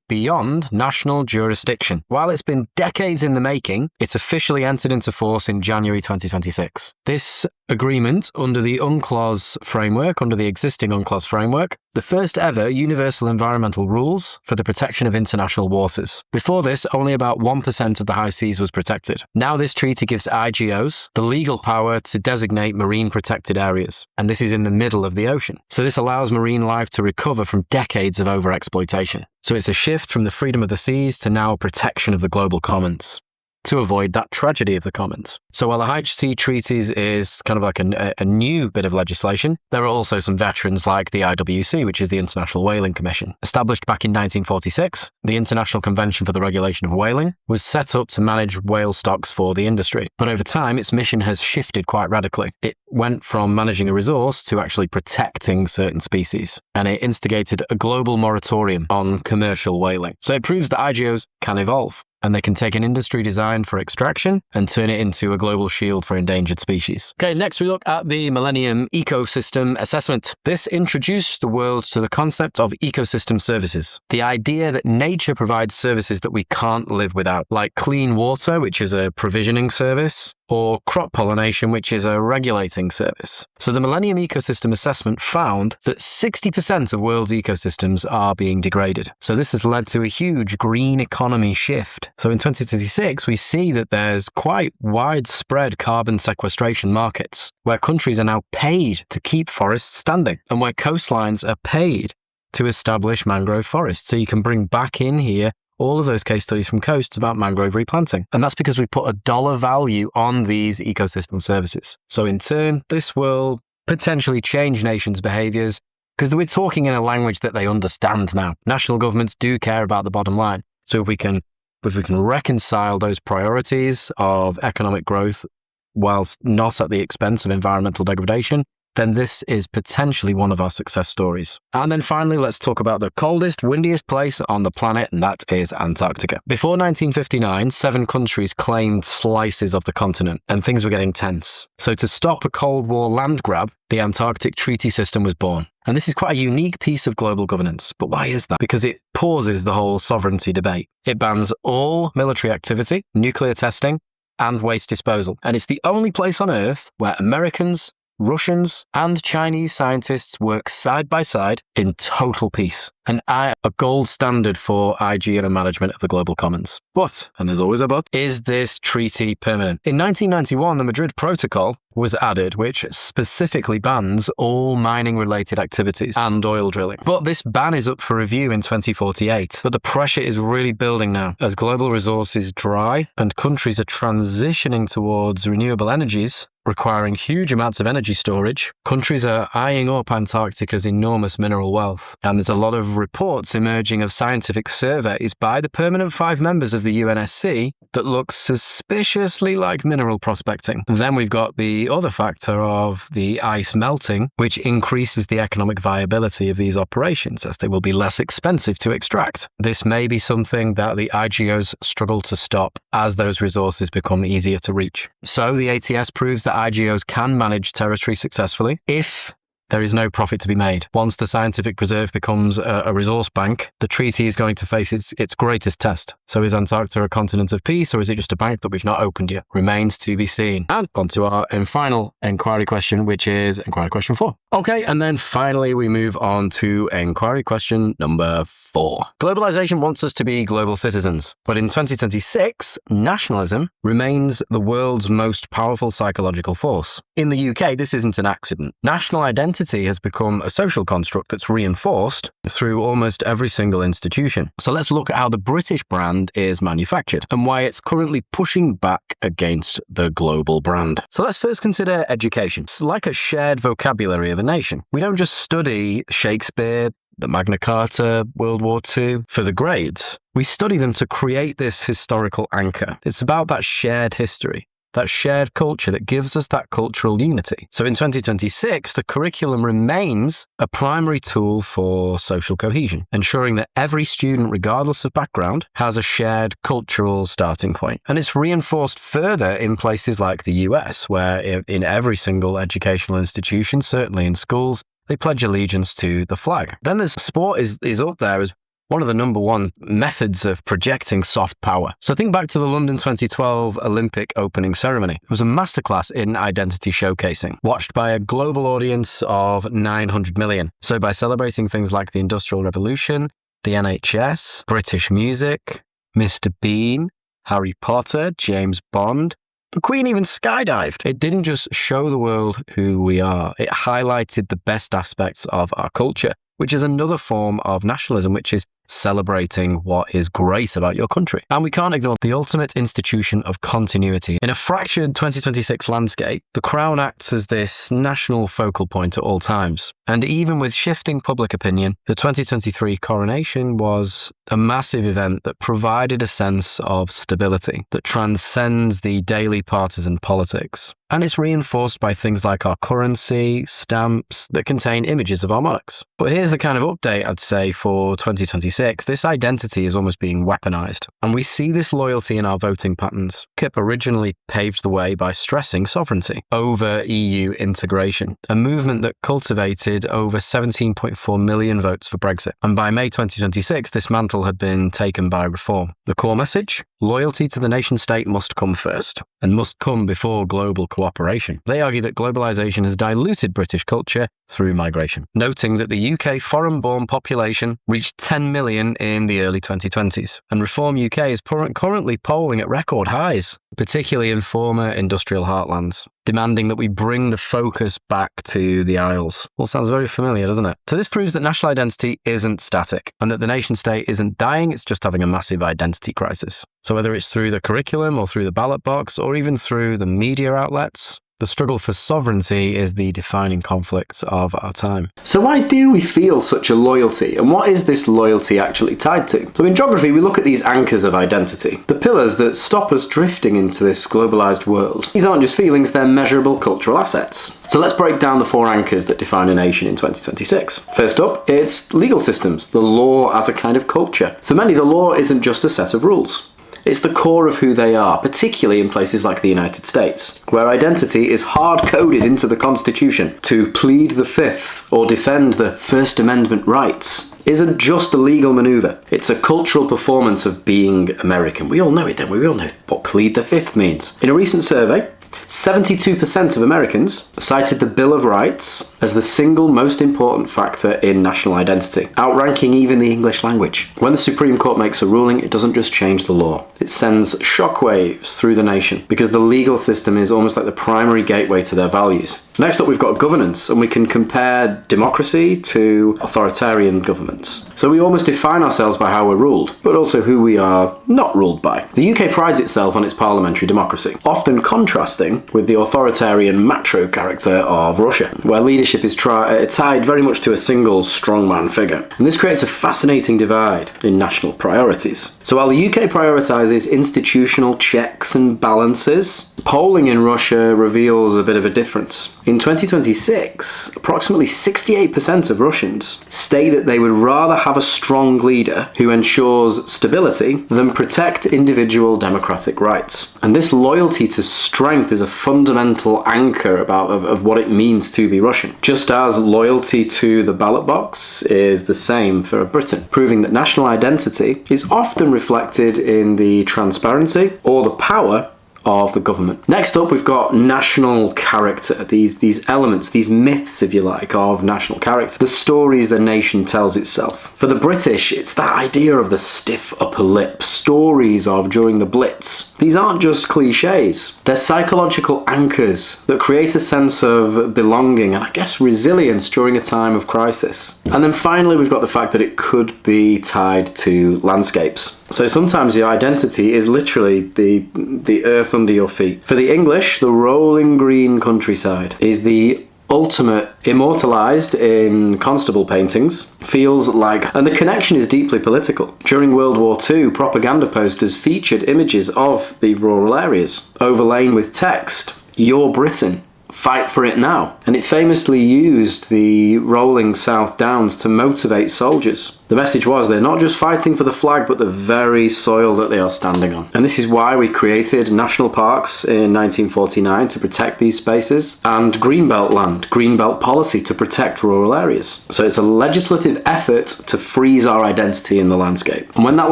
[SPEAKER 1] beyond national jurisdiction. While it's been decades in the making, it's officially entered into force in January 2026. This agreement under the UNCLOS framework, under the existing UNCLOS framework, the first ever universal environmental rules for the protection of international waters. Before this, only about 1% of the high seas was protected. Now this treaty gives IGOs the legal power to designate marine protected areas, and this is in the middle of the ocean. So this allows marine life to recover from decades of overexploitation. So it's a shift from the freedom of the seas to now protection of the global commons, to avoid that tragedy of the commons. So while the High Sea Treaties is kind of like a new bit of legislation, there are also some veterans like the IWC, which is the International Whaling Commission. Established back in 1946, the International Convention for the Regulation of Whaling was set up to manage whale stocks for the industry. But over time, its mission has shifted quite radically. It went from managing a resource to actually protecting certain species, and it instigated a global moratorium on commercial whaling. So it proves that IGOs can evolve, and they can take an industry designed for extraction and turn it into a global shield for endangered species. Okay, next we look at the Millennium Ecosystem Assessment. This introduced the world to the concept of ecosystem services, the idea that nature provides services that we can't live without, like clean water, which is a provisioning service, or crop pollination, which is a regulating service. So the Millennium Ecosystem Assessment found that 60% of world's ecosystems are being degraded. So this has led to a huge green economy shift. So in 2026, we see that there's quite widespread carbon sequestration markets, where countries are now paid to keep forests standing, and where coastlines are paid to establish mangrove forests. So you can bring back in here all of those case studies from coasts about mangrove replanting. And that's because we put a dollar value on these ecosystem services. So in turn, this will potentially change nations' behaviors because we're talking in a language that they understand now. National governments do care about the bottom line. So if we can reconcile those priorities of economic growth whilst not at the expense of environmental degradation, then this is potentially one of our success stories. And then finally, let's talk about the coldest, windiest place on the planet, and that is Antarctica. Before 1959, 7 countries claimed slices of the continent, and things were getting tense. So to stop a Cold War land grab, the Antarctic Treaty System was born. And this is quite a unique piece of global governance. But why is that? Because it pauses the whole sovereignty debate. It bans all military activity, nuclear testing, and waste disposal. And it's the only place on Earth where Americans, Russians and Chinese scientists work side by side in total peace, and a gold standard for IGO management of the global commons. But, and there's always a but, is this treaty permanent? In 1991, the Madrid Protocol was added, which specifically bans all mining-related activities and oil drilling. But this ban is up for review in 2048. But the pressure is really building now as global resources dry and countries are transitioning towards renewable energies requiring huge amounts of energy storage. Countries are eyeing up Antarctica's enormous mineral wealth. And there's a lot of reports emerging of scientific surveys by the permanent 5 members of the UNSC that look suspiciously like mineral prospecting. And then we've got the other factor of the ice melting, which increases the economic viability of these operations as they will be less expensive to extract. This may be something that the IGOs struggle to stop as those resources become easier to reach. So the ATS proves that IGOs can manage territory successfully if there is no profit to be made. Once the scientific preserve becomes a resource bank, the treaty is going to face its greatest test. So is Antarctica a continent of peace, or is it just a bank that we've not opened yet? Remains to be seen. And on to our final inquiry question, which is inquiry question 4. Okay, and then finally we move on to inquiry question number 4. Globalization wants us to be global citizens, but in 2026, nationalism remains the world's most powerful psychological force. In the UK, this isn't an accident. National identity has become a social construct that's reinforced through almost every single institution. So let's look at how the British brand is manufactured and why it's currently pushing back against the global brand. So let's first consider education. It's like a shared vocabulary of a nation. We don't just study Shakespeare, the Magna Carta, World War II for the grades. We study them to create this historical anchor. It's about that shared history, that shared culture that gives us that cultural unity. So in 2026, the curriculum remains a primary tool for social cohesion, ensuring that every student, regardless of background, has a shared cultural starting point. And it's reinforced further in places like the US, where in every single educational institution, certainly in schools, they pledge allegiance to the flag. Then there's sport is up there as one of the number one methods of projecting soft power. So think back to the London 2012 Olympic opening ceremony. It was a masterclass in identity showcasing, watched by a global audience of 900 million. So by celebrating things like the Industrial Revolution, the NHS, British music, Mr. Bean, Harry Potter, James Bond, the Queen even skydived. It didn't just show the world who we are, it highlighted the best aspects of our culture, which is another form of nationalism, which is celebrating what is great about your country. And we can't ignore the ultimate institution of continuity. In a fractured 2026 landscape, the Crown acts as this national focal point at all times. And even with shifting public opinion, the 2023 coronation was a massive event that provided a sense of stability that transcends the daily partisan politics. And it's reinforced by things like our currency, stamps that contain images of our monarchs. But here's the kind of update I'd say for 2026. This identity is almost being weaponized. And we see this loyalty in our voting patterns. UKIP originally paved the way by stressing sovereignty over EU integration, a movement that cultivated over 17.4 million votes for Brexit. And by May 2026, this mantle had been taken by reform. The core message? Loyalty to the nation state must come first, and must come before global cooperation. They argue that globalization has diluted British culture through migration, noting that the UK foreign-born population reached 10 million in the early 2020s, and Reform UK is currently polling at record highs, particularly in former industrial heartlands, demanding that we bring the focus back to the Isles. All sounds very familiar, doesn't it? So this proves that national identity isn't static, and that the nation state isn't dying, it's just having a massive identity crisis. So whether it's through the curriculum or through the ballot box or even through the media outlets, the struggle for sovereignty is the defining conflict of our time. So why do we feel such a loyalty, and what is this loyalty actually tied to? So in geography, we look at these anchors of identity, the pillars that stop us drifting into this globalized world. These aren't just feelings, they're measurable cultural assets. So let's break down the 4 anchors that define a nation in 2026. First up, it's legal systems, the law as a kind of culture. For many, the law isn't just a set of rules. It's the core of who they are, particularly in places like the United States, where identity is hard-coded into the Constitution. To plead the Fifth or defend the First Amendment rights isn't just a legal maneuver. It's a cultural performance of being American. We all know it, don't we? We all know what plead the Fifth means. In a recent survey, 72% of Americans cited the Bill of Rights as the single most important factor in national identity, outranking even the English language. When the Supreme Court makes a ruling, it doesn't just change the law. It sends shockwaves through the nation because the legal system is almost like the primary gateway to their values. Next up, we've got governance, and we can compare democracy to authoritarian governments. So we almost define ourselves by how we're ruled, but also who we are not ruled by. The UK prides itself on its parliamentary democracy, often contrasting with the authoritarian macho character of Russia, where leadership is tied very much to a single strongman figure. And this creates a fascinating divide in national priorities. So while the UK prioritises institutional checks and balances, polling in Russia reveals a bit of a difference.
[SPEAKER 2] In 2026, approximately 68% of Russians state that they would rather have a strong leader who ensures stability than protect individual democratic rights. And this loyalty to strength is a fundamental anchor of what it means to be Russian. Just as loyalty to the ballot box is the same for Britain, proving that national identity is often reflected in the transparency or the power of the government. Next up, we've got national character, these elements, these myths, if you like, of national character, the stories the nation tells itself. For the British, it's that idea of the stiff upper lip, stories of during the Blitz. These aren't just cliches, they're psychological anchors that create a sense of belonging and I guess resilience during a time of crisis. And then finally, we've got the fact that it could be tied to landscapes. So sometimes your identity is literally the earth under your feet. For the English, the rolling green countryside is the ultimate, immortalized in constable paintings, feels like, and the connection is deeply political. During World War II, propaganda posters featured images of the rural areas, overlain with text, "You're Britain. Fight for it now." And it famously used the rolling South Downs to motivate soldiers. The message was they're not just fighting for the flag, but the very soil that they are standing on. And this is why we created national parks in 1949 to protect these spaces, and Greenbelt land, Greenbelt policy to protect rural areas. So it's a legislative effort to freeze our identity in the landscape. And when that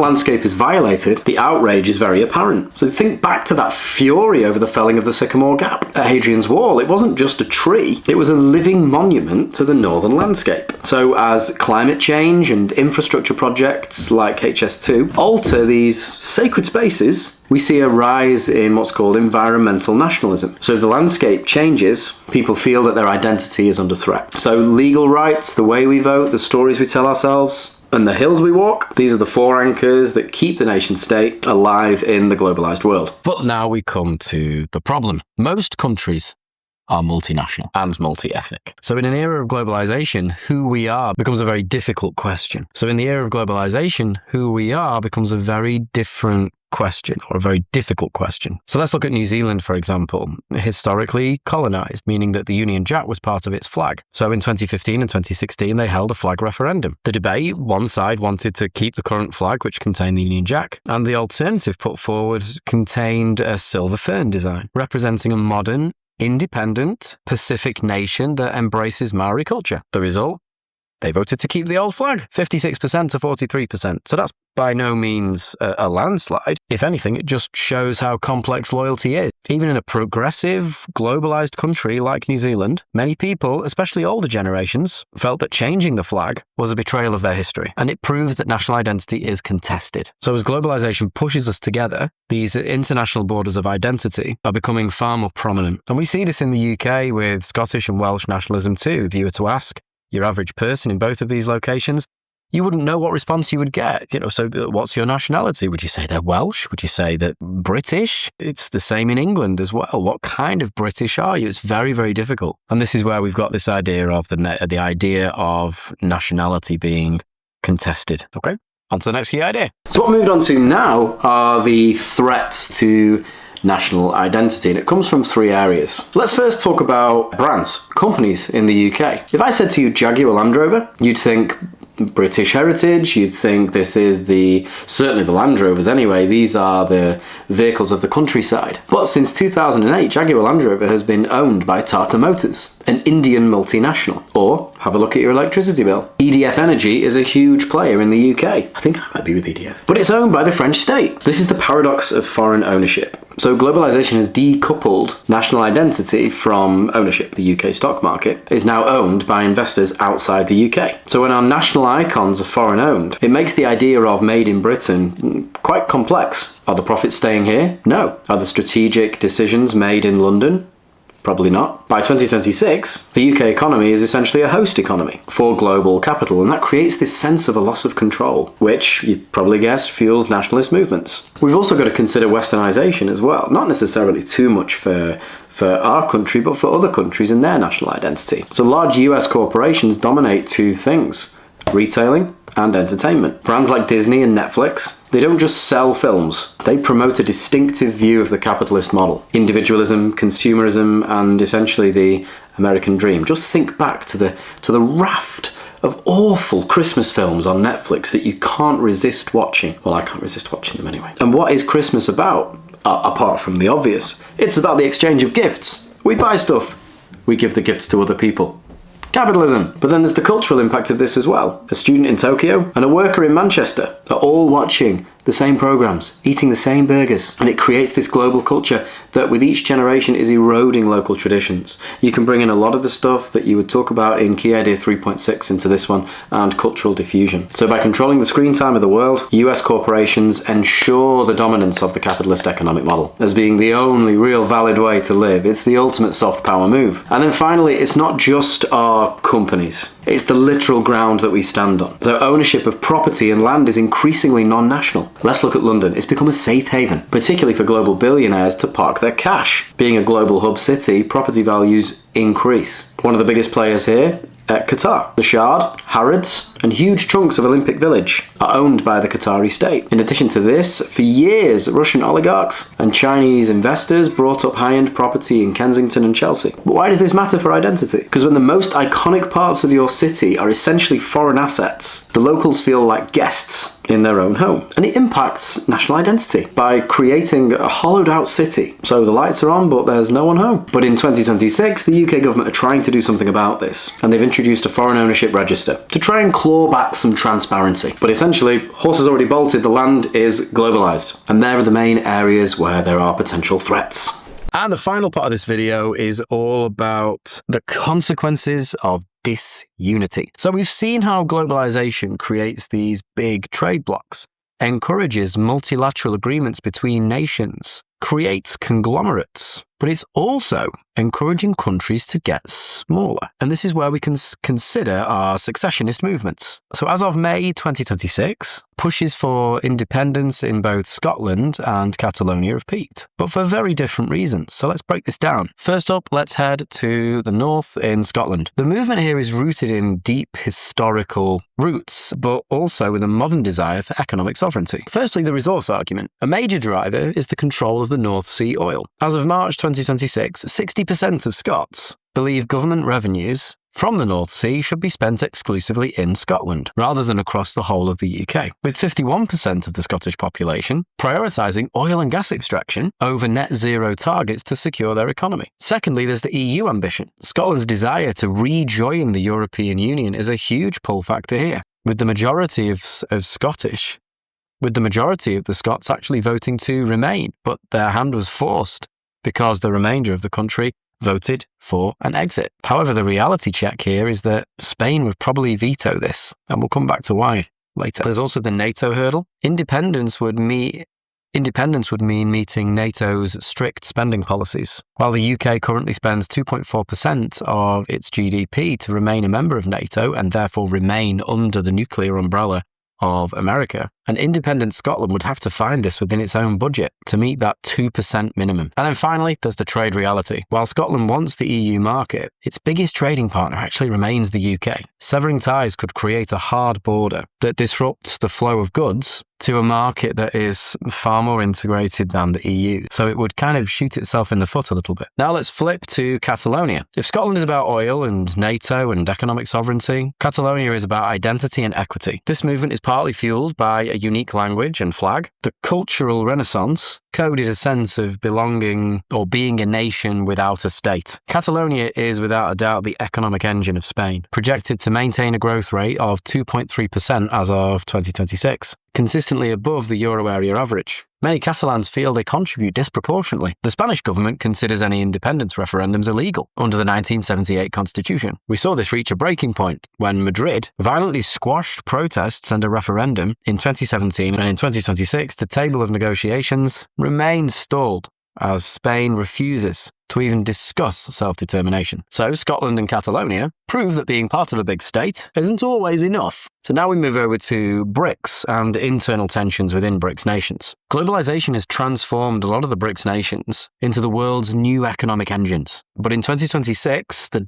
[SPEAKER 2] landscape is violated, the outrage is very apparent. So think back to that fury over the felling of the Sycamore Gap at Hadrian's Wall. It wasn't just a tree, it was a living monument to the northern landscape. So as climate change and infrastructure projects like HS2 alter these sacred spaces, we see a rise in what's called environmental nationalism. So if the landscape changes, people feel that their identity is under threat. So legal rights, the way we vote, the stories we tell ourselves, and the hills we walk, these are the four anchors that keep the nation state alive in the globalized world.
[SPEAKER 1] But now we come to the problem. Most countries are multinational and multi-ethnic. So in an era of globalization, who we are becomes a very difficult question. So in the era of globalization, who we are becomes a very different question, or a very difficult question. So let's look at New Zealand, for example. Historically colonized, meaning that the Union Jack was part of its flag. So in 2015 and 2016, they held a flag referendum. The debate, one side wanted to keep the current flag, which contained the Union Jack, and the alternative put forward contained a silver fern design, representing a modern, independent Pacific nation that embraces Maori culture. The result? They voted to keep the old flag, 56% to 43%. So that's by no means a landslide. If anything, it just shows how complex loyalty is. Even in a progressive, globalized country like New Zealand, many people, especially older generations, felt that changing the flag was a betrayal of their history. And it proves that national identity is contested. So as globalization pushes us together, these international borders of identity are becoming far more prominent. And we see this in the UK with Scottish and Welsh nationalism too. If you were to ask your average person in both of these locations, you wouldn't know what response you would get. So what's your nationality? Would you say they're Welsh? Would you say that British? It's the same in England as well. What kind of British are you? It's very, very difficult. And this is where we've got this idea of the idea of nationality being contested. Okay, on to the next key idea.
[SPEAKER 2] So what we moved on to now are the threats to national identity, and it comes from three areas. Let's first talk about brands, companies in the UK. If I said to you Jaguar Land Rover, you'd think British heritage, you'd think this is certainly the Land Rovers anyway, these are the vehicles of the countryside. But since 2008, Jaguar Land Rover has been owned by Tata Motors, an Indian multinational. Or, have a look at your electricity bill. EDF Energy is a huge player in the UK. I think I might be with EDF. But it's owned by the French state. This is the paradox of foreign ownership. So globalization has decoupled national identity from ownership. The UK stock market is now owned by investors outside the UK. So when our national icons are foreign owned, it makes the idea of made in Britain quite complex. Are the profits staying here? No. Are the strategic decisions made in London? Probably not. By 2026, the UK economy is essentially a host economy for global capital, and that creates this sense of a loss of control, which, you probably guessed, fuels nationalist movements. We've also got to consider westernisation as well, not necessarily too much for our country, but for other countries and their national identity. So large US corporations dominate two things: retailing and entertainment. Brands like Disney and Netflix, they don't just sell films, they promote a distinctive view of the capitalist model. Individualism, consumerism, and essentially the American Dream. Just think back to the raft of awful Christmas films on Netflix that you can't resist watching. Well, I can't resist watching them anyway. And what is Christmas about? Apart from the obvious, it's about the exchange of gifts. We buy stuff, we give the gifts to other people. Capitalism. But then there's the cultural impact of this as well. A student in Tokyo and a worker in Manchester are all watching the same programs, eating the same burgers. And it creates this global culture that with each generation is eroding local traditions. You can bring in a lot of the stuff that you would talk about in Key Idea 3.6 into this one, and cultural diffusion. So by controlling the screen time of the world, US corporations ensure the dominance of the capitalist economic model as being the only real valid way to live. It's the ultimate soft power move. And then finally, it's not just our companies. It's the literal ground that we stand on. So ownership of property and land is increasingly non-national. Let's look at London. It's become a safe haven, particularly for global billionaires to park their cash. Being a global hub city, property values increase. One of the biggest players here, Qatar. The Shard, Harrods, and huge chunks of Olympic Village are owned by the Qatari state. In addition to this, for years, Russian oligarchs and Chinese investors brought up high-end property in Kensington and Chelsea. But why does this matter for identity? Because when the most iconic parts of your city are essentially foreign assets, the locals feel like guests in their own home. And it impacts national identity by creating a hollowed out city. So the lights are on, but there's no one home. But in 2026, the UK government are trying to do something about this. And they've introduced a foreign ownership register to try and claw back some transparency. But essentially, horses already bolted, the land is globalized. And there are the main areas where there are potential threats.
[SPEAKER 1] And the final part of this video is all about the consequences of disunity. So we've seen how globalization creates these big trade blocs, encourages multilateral agreements between nations, creates conglomerates, but it's also encouraging countries to get smaller. And this is where we can consider our successionist movements. So as of May 2026, pushes for independence in both Scotland and Catalonia have peaked, but for very different reasons. So let's break this down. First up, let's head to the north in Scotland. The movement here is rooted in deep historical roots, but also with a modern desire for economic sovereignty. Firstly, the resource argument. A major driver is the control of the North Sea oil. As of March 2026, 60% of Scots believe government revenues from the North Sea should be spent exclusively in Scotland, rather than across the whole of the UK, with 51% of the Scottish population prioritising oil and gas extraction over net zero targets to secure their economy. Secondly, there's the EU ambition. Scotland's desire to rejoin the European Union is a huge pull factor here, with the majority of the Scots actually voting to remain, but their hand was forced because the remainder of the country voted for an exit. However, the reality check here is that Spain would probably veto this, and we'll come back to why later. There's also the NATO hurdle. Independence would mean meeting NATO's strict spending policies. While the UK currently spends 2.4% of its GDP to remain a member of NATO and therefore remain under the nuclear umbrella of America, an independent Scotland would have to find this within its own budget to meet that 2% minimum. And then finally, there's the trade reality. While Scotland wants the EU market, its biggest trading partner actually remains the UK. Severing ties could create a hard border that disrupts the flow of goods to a market that is far more integrated than the EU. So it would kind of shoot itself in the foot a little bit. Now let's flip to Catalonia. If Scotland is about oil and NATO and economic sovereignty, Catalonia is about identity and equity. This movement is partly fueled by a unique language and flag. The cultural renaissance coded a sense of belonging or being a nation without a state. Catalonia is without a doubt the economic engine of Spain, projected to maintain a growth rate of 2.3% as of 2026. Consistently above the euro area average. Many Catalans feel they contribute disproportionately. The Spanish government considers any independence referendums illegal under the 1978 constitution. We saw this reach a breaking point when Madrid violently squashed protests and a referendum in 2017, and in 2026 the table of negotiations remains stalled as Spain refuses to even discuss self-determination. So Scotland and Catalonia prove that being part of a big state isn't always enough. So now we move over to BRICS and internal tensions within BRICS nations. Globalization has transformed a lot of the BRICS nations into the world's new economic engines. But in 2026, the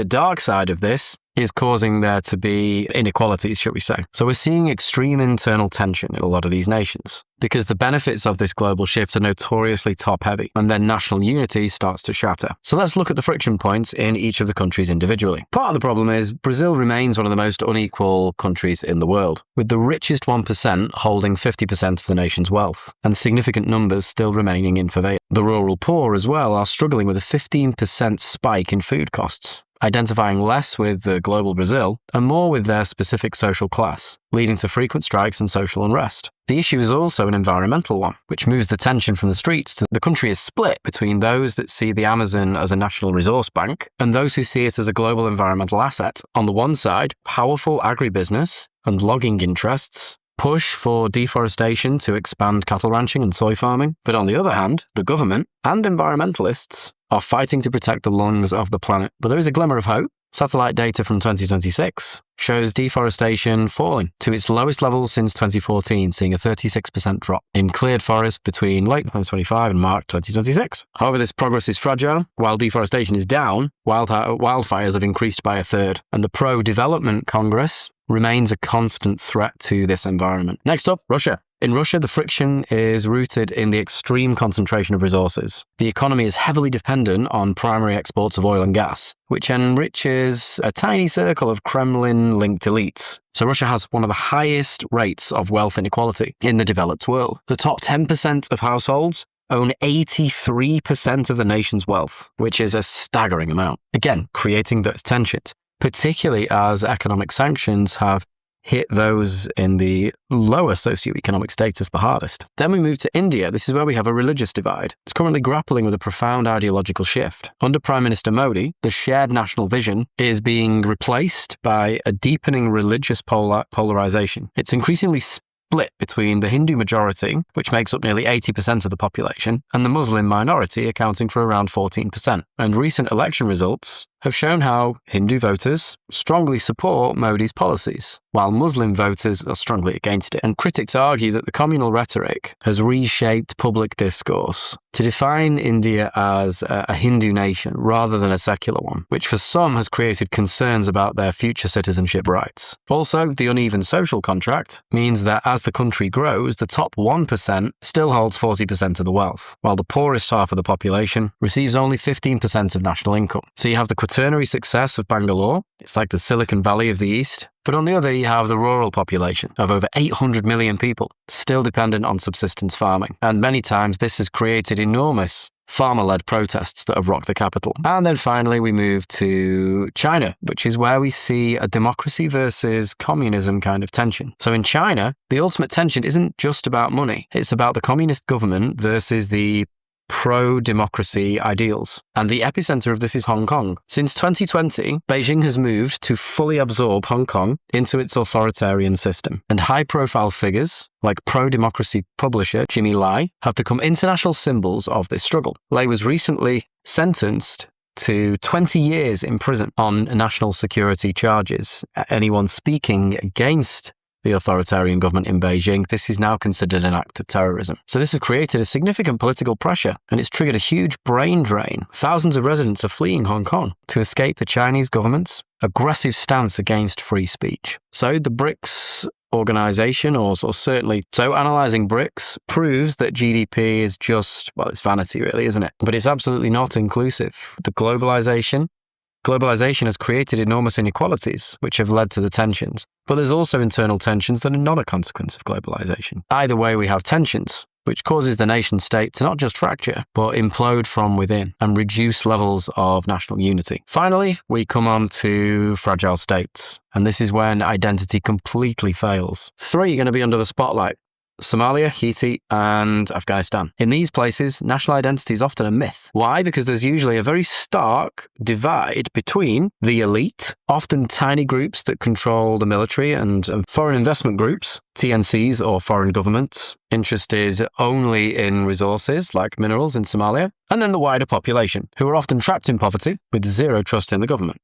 [SPEAKER 1] dark side of this is causing there to be inequalities, shall we say. So we're seeing extreme internal tension in a lot of these nations because the benefits of this global shift are notoriously top-heavy, and then national unity starts to shatter. So let's look at the friction points in each of the countries individually. Part of the problem is Brazil remains one of the most unequal countries in the world, with the richest 1% holding 50% of the nation's wealth, and significant numbers still remaining in favela. The rural poor as well are struggling with a 15% spike in food costs, identifying less with the global Brazil and more with their specific social class, leading to frequent strikes and social unrest. The issue is also an environmental one, which moves the tension from the streets to the country is split between those that see the Amazon as a national resource bank and those who see it as a global environmental asset. On the one side, powerful agribusiness and logging interests push for deforestation to expand cattle ranching and soy farming, but on the other hand, the government and environmentalists are fighting to protect the lungs of the planet. But there is a glimmer of hope. Satellite data from 2026 shows deforestation falling to its lowest levels since 2014, seeing a 36% drop in cleared forest between late 2025 and March 2026. However, this progress is fragile. While deforestation is down, wildfires have increased by a third, and the pro-development Congress remains a constant threat to this environment. Next up, Russia. In Russia, the friction is rooted in the extreme concentration of resources. The economy is heavily dependent on primary exports of oil and gas, which enriches a tiny circle of Kremlin-linked elites. So Russia has one of the highest rates of wealth inequality in the developed world. The top 10% of households own 83% of the nation's wealth, which is a staggering amount. Again, creating those tensions, particularly as economic sanctions have hit those in the lower socioeconomic status the hardest. Then we move to India. This is where we have a religious divide. It's currently grappling with a profound ideological shift. Under Prime Minister Modi, the shared national vision is being replaced by a deepening religious polarization. It's increasingly split between the Hindu majority, which makes up nearly 80% of the population, and the Muslim minority, accounting for around 14%. And recent election results have shown how Hindu voters strongly support Modi's policies, while Muslim voters are strongly against it. And critics argue that the communal rhetoric has reshaped public discourse to define India as a Hindu nation rather than a secular one, which for some has created concerns about their future citizenship rights. Also, the uneven social contract means that as the country grows, the top 1% still holds 40% of the wealth, while the poorest half of the population receives only 15% of national income. So you have the quaternary success of Bangalore. It's like the Silicon Valley of the East. But on the other, you have the rural population of over 800 million people, still dependent on subsistence farming. And many times this has created enormous farmer-led protests that have rocked the capital. And then finally, we move to China, which is where we see a democracy versus communism kind of tension. So in China, the ultimate tension isn't just about money. It's about the communist government versus the pro-democracy ideals. And the epicenter of this is Hong Kong. Since 2020, Beijing has moved to fully absorb Hong Kong into its authoritarian system. And high-profile figures, like pro-democracy publisher Jimmy Lai, have become international symbols of this struggle. Lai was recently sentenced to 20 years in prison on national security charges. Anyone speaking against the authoritarian government in Beijing, this is now considered an act of terrorism. So this has created a significant political pressure, and it's triggered a huge brain drain. Thousands of residents are fleeing Hong Kong to escape the Chinese government's aggressive stance against free speech. So the BRICS organization, or certainly, so analyzing BRICS proves that GDP is just, well, it's vanity really, isn't it? But it's absolutely not inclusive. The globalization has created enormous inequalities, which have led to the tensions. But there's also internal tensions that are not a consequence of globalization. Either way, we have tensions, which causes the nation state to not just fracture, but implode from within and reduce levels of national unity. Finally, we come on to fragile states. And this is when identity completely fails. 3 are going to be under the spotlight: Somalia, Haiti, and Afghanistan. In these places, national identity is often a myth. Why? Because there's usually a very stark divide between the elite, often tiny groups that control the military, and foreign investment groups, TNCs or foreign governments, interested only in resources like minerals in Somalia, and then the wider population, who are often trapped in poverty with zero trust in the government.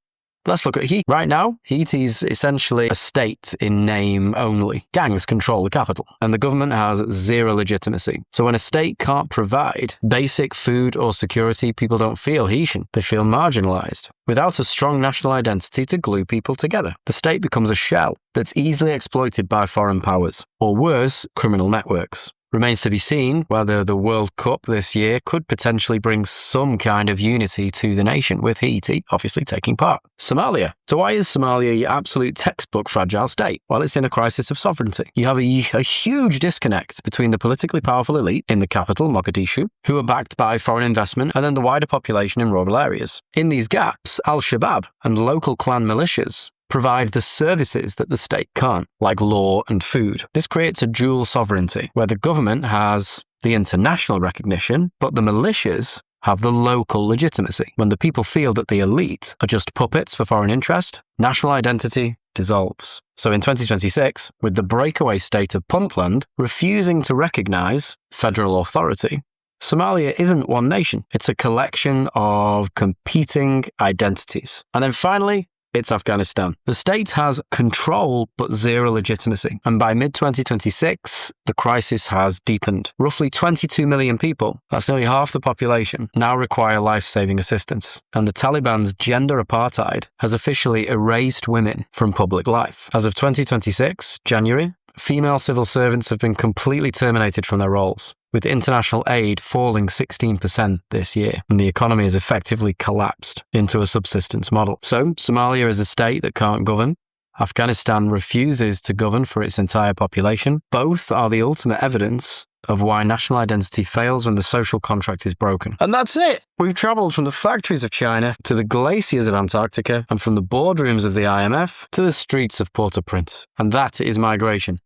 [SPEAKER 1] Let's look at Haiti. Right now, Haiti is essentially a state in name only. Gangs control the capital, and the government has zero legitimacy. So when a state can't provide basic food or security, people don't feel Haitian. They feel marginalized. Without a strong national identity to glue people together, the state becomes a shell that's easily exploited by foreign powers, or worse, criminal networks. Remains to be seen whether the World Cup this year could potentially bring some kind of unity to the nation, with Haiti obviously taking part. Somalia. So why is Somalia your absolute textbook fragile state? Well, it's in a crisis of sovereignty. You have a huge disconnect between the politically powerful elite in the capital, Mogadishu, who are backed by foreign investment, and then the wider population in rural areas. In these gaps, Al-Shabaab and local clan militias provide the services that the state can't, like law and food. This creates a dual sovereignty, where the government has the international recognition, but the militias have the local legitimacy. When the people feel that the elite are just puppets for foreign interest, national identity dissolves. So in 2026, with the breakaway state of Puntland refusing to recognize federal authority, Somalia isn't one nation. It's a collection of competing identities. And then finally, it's Afghanistan. The state has control but zero legitimacy. And by mid-2026, the crisis has deepened. Roughly 22 million people, that's nearly half the population, now require life-saving assistance. And the Taliban's gender apartheid has officially erased women from public life. As of 2026, January, female civil servants have been completely terminated from their roles, with international aid falling 16% this year, and the economy has effectively collapsed into a subsistence model. So, Somalia is a state that can't govern. Afghanistan refuses to govern for its entire population. Both are the ultimate evidence of why national identity fails when the social contract is broken. And that's it! We've travelled from the factories of China to the glaciers of Antarctica, and from the boardrooms of the IMF to the streets of Port-au-Prince. And that is migration.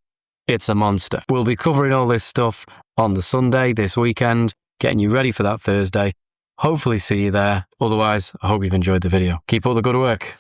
[SPEAKER 1] It's a monster. We'll be covering all this stuff on the Sunday this weekend, getting you ready for that Thursday. Hopefully see you there. Otherwise, I hope you've enjoyed the video. Keep up the good work.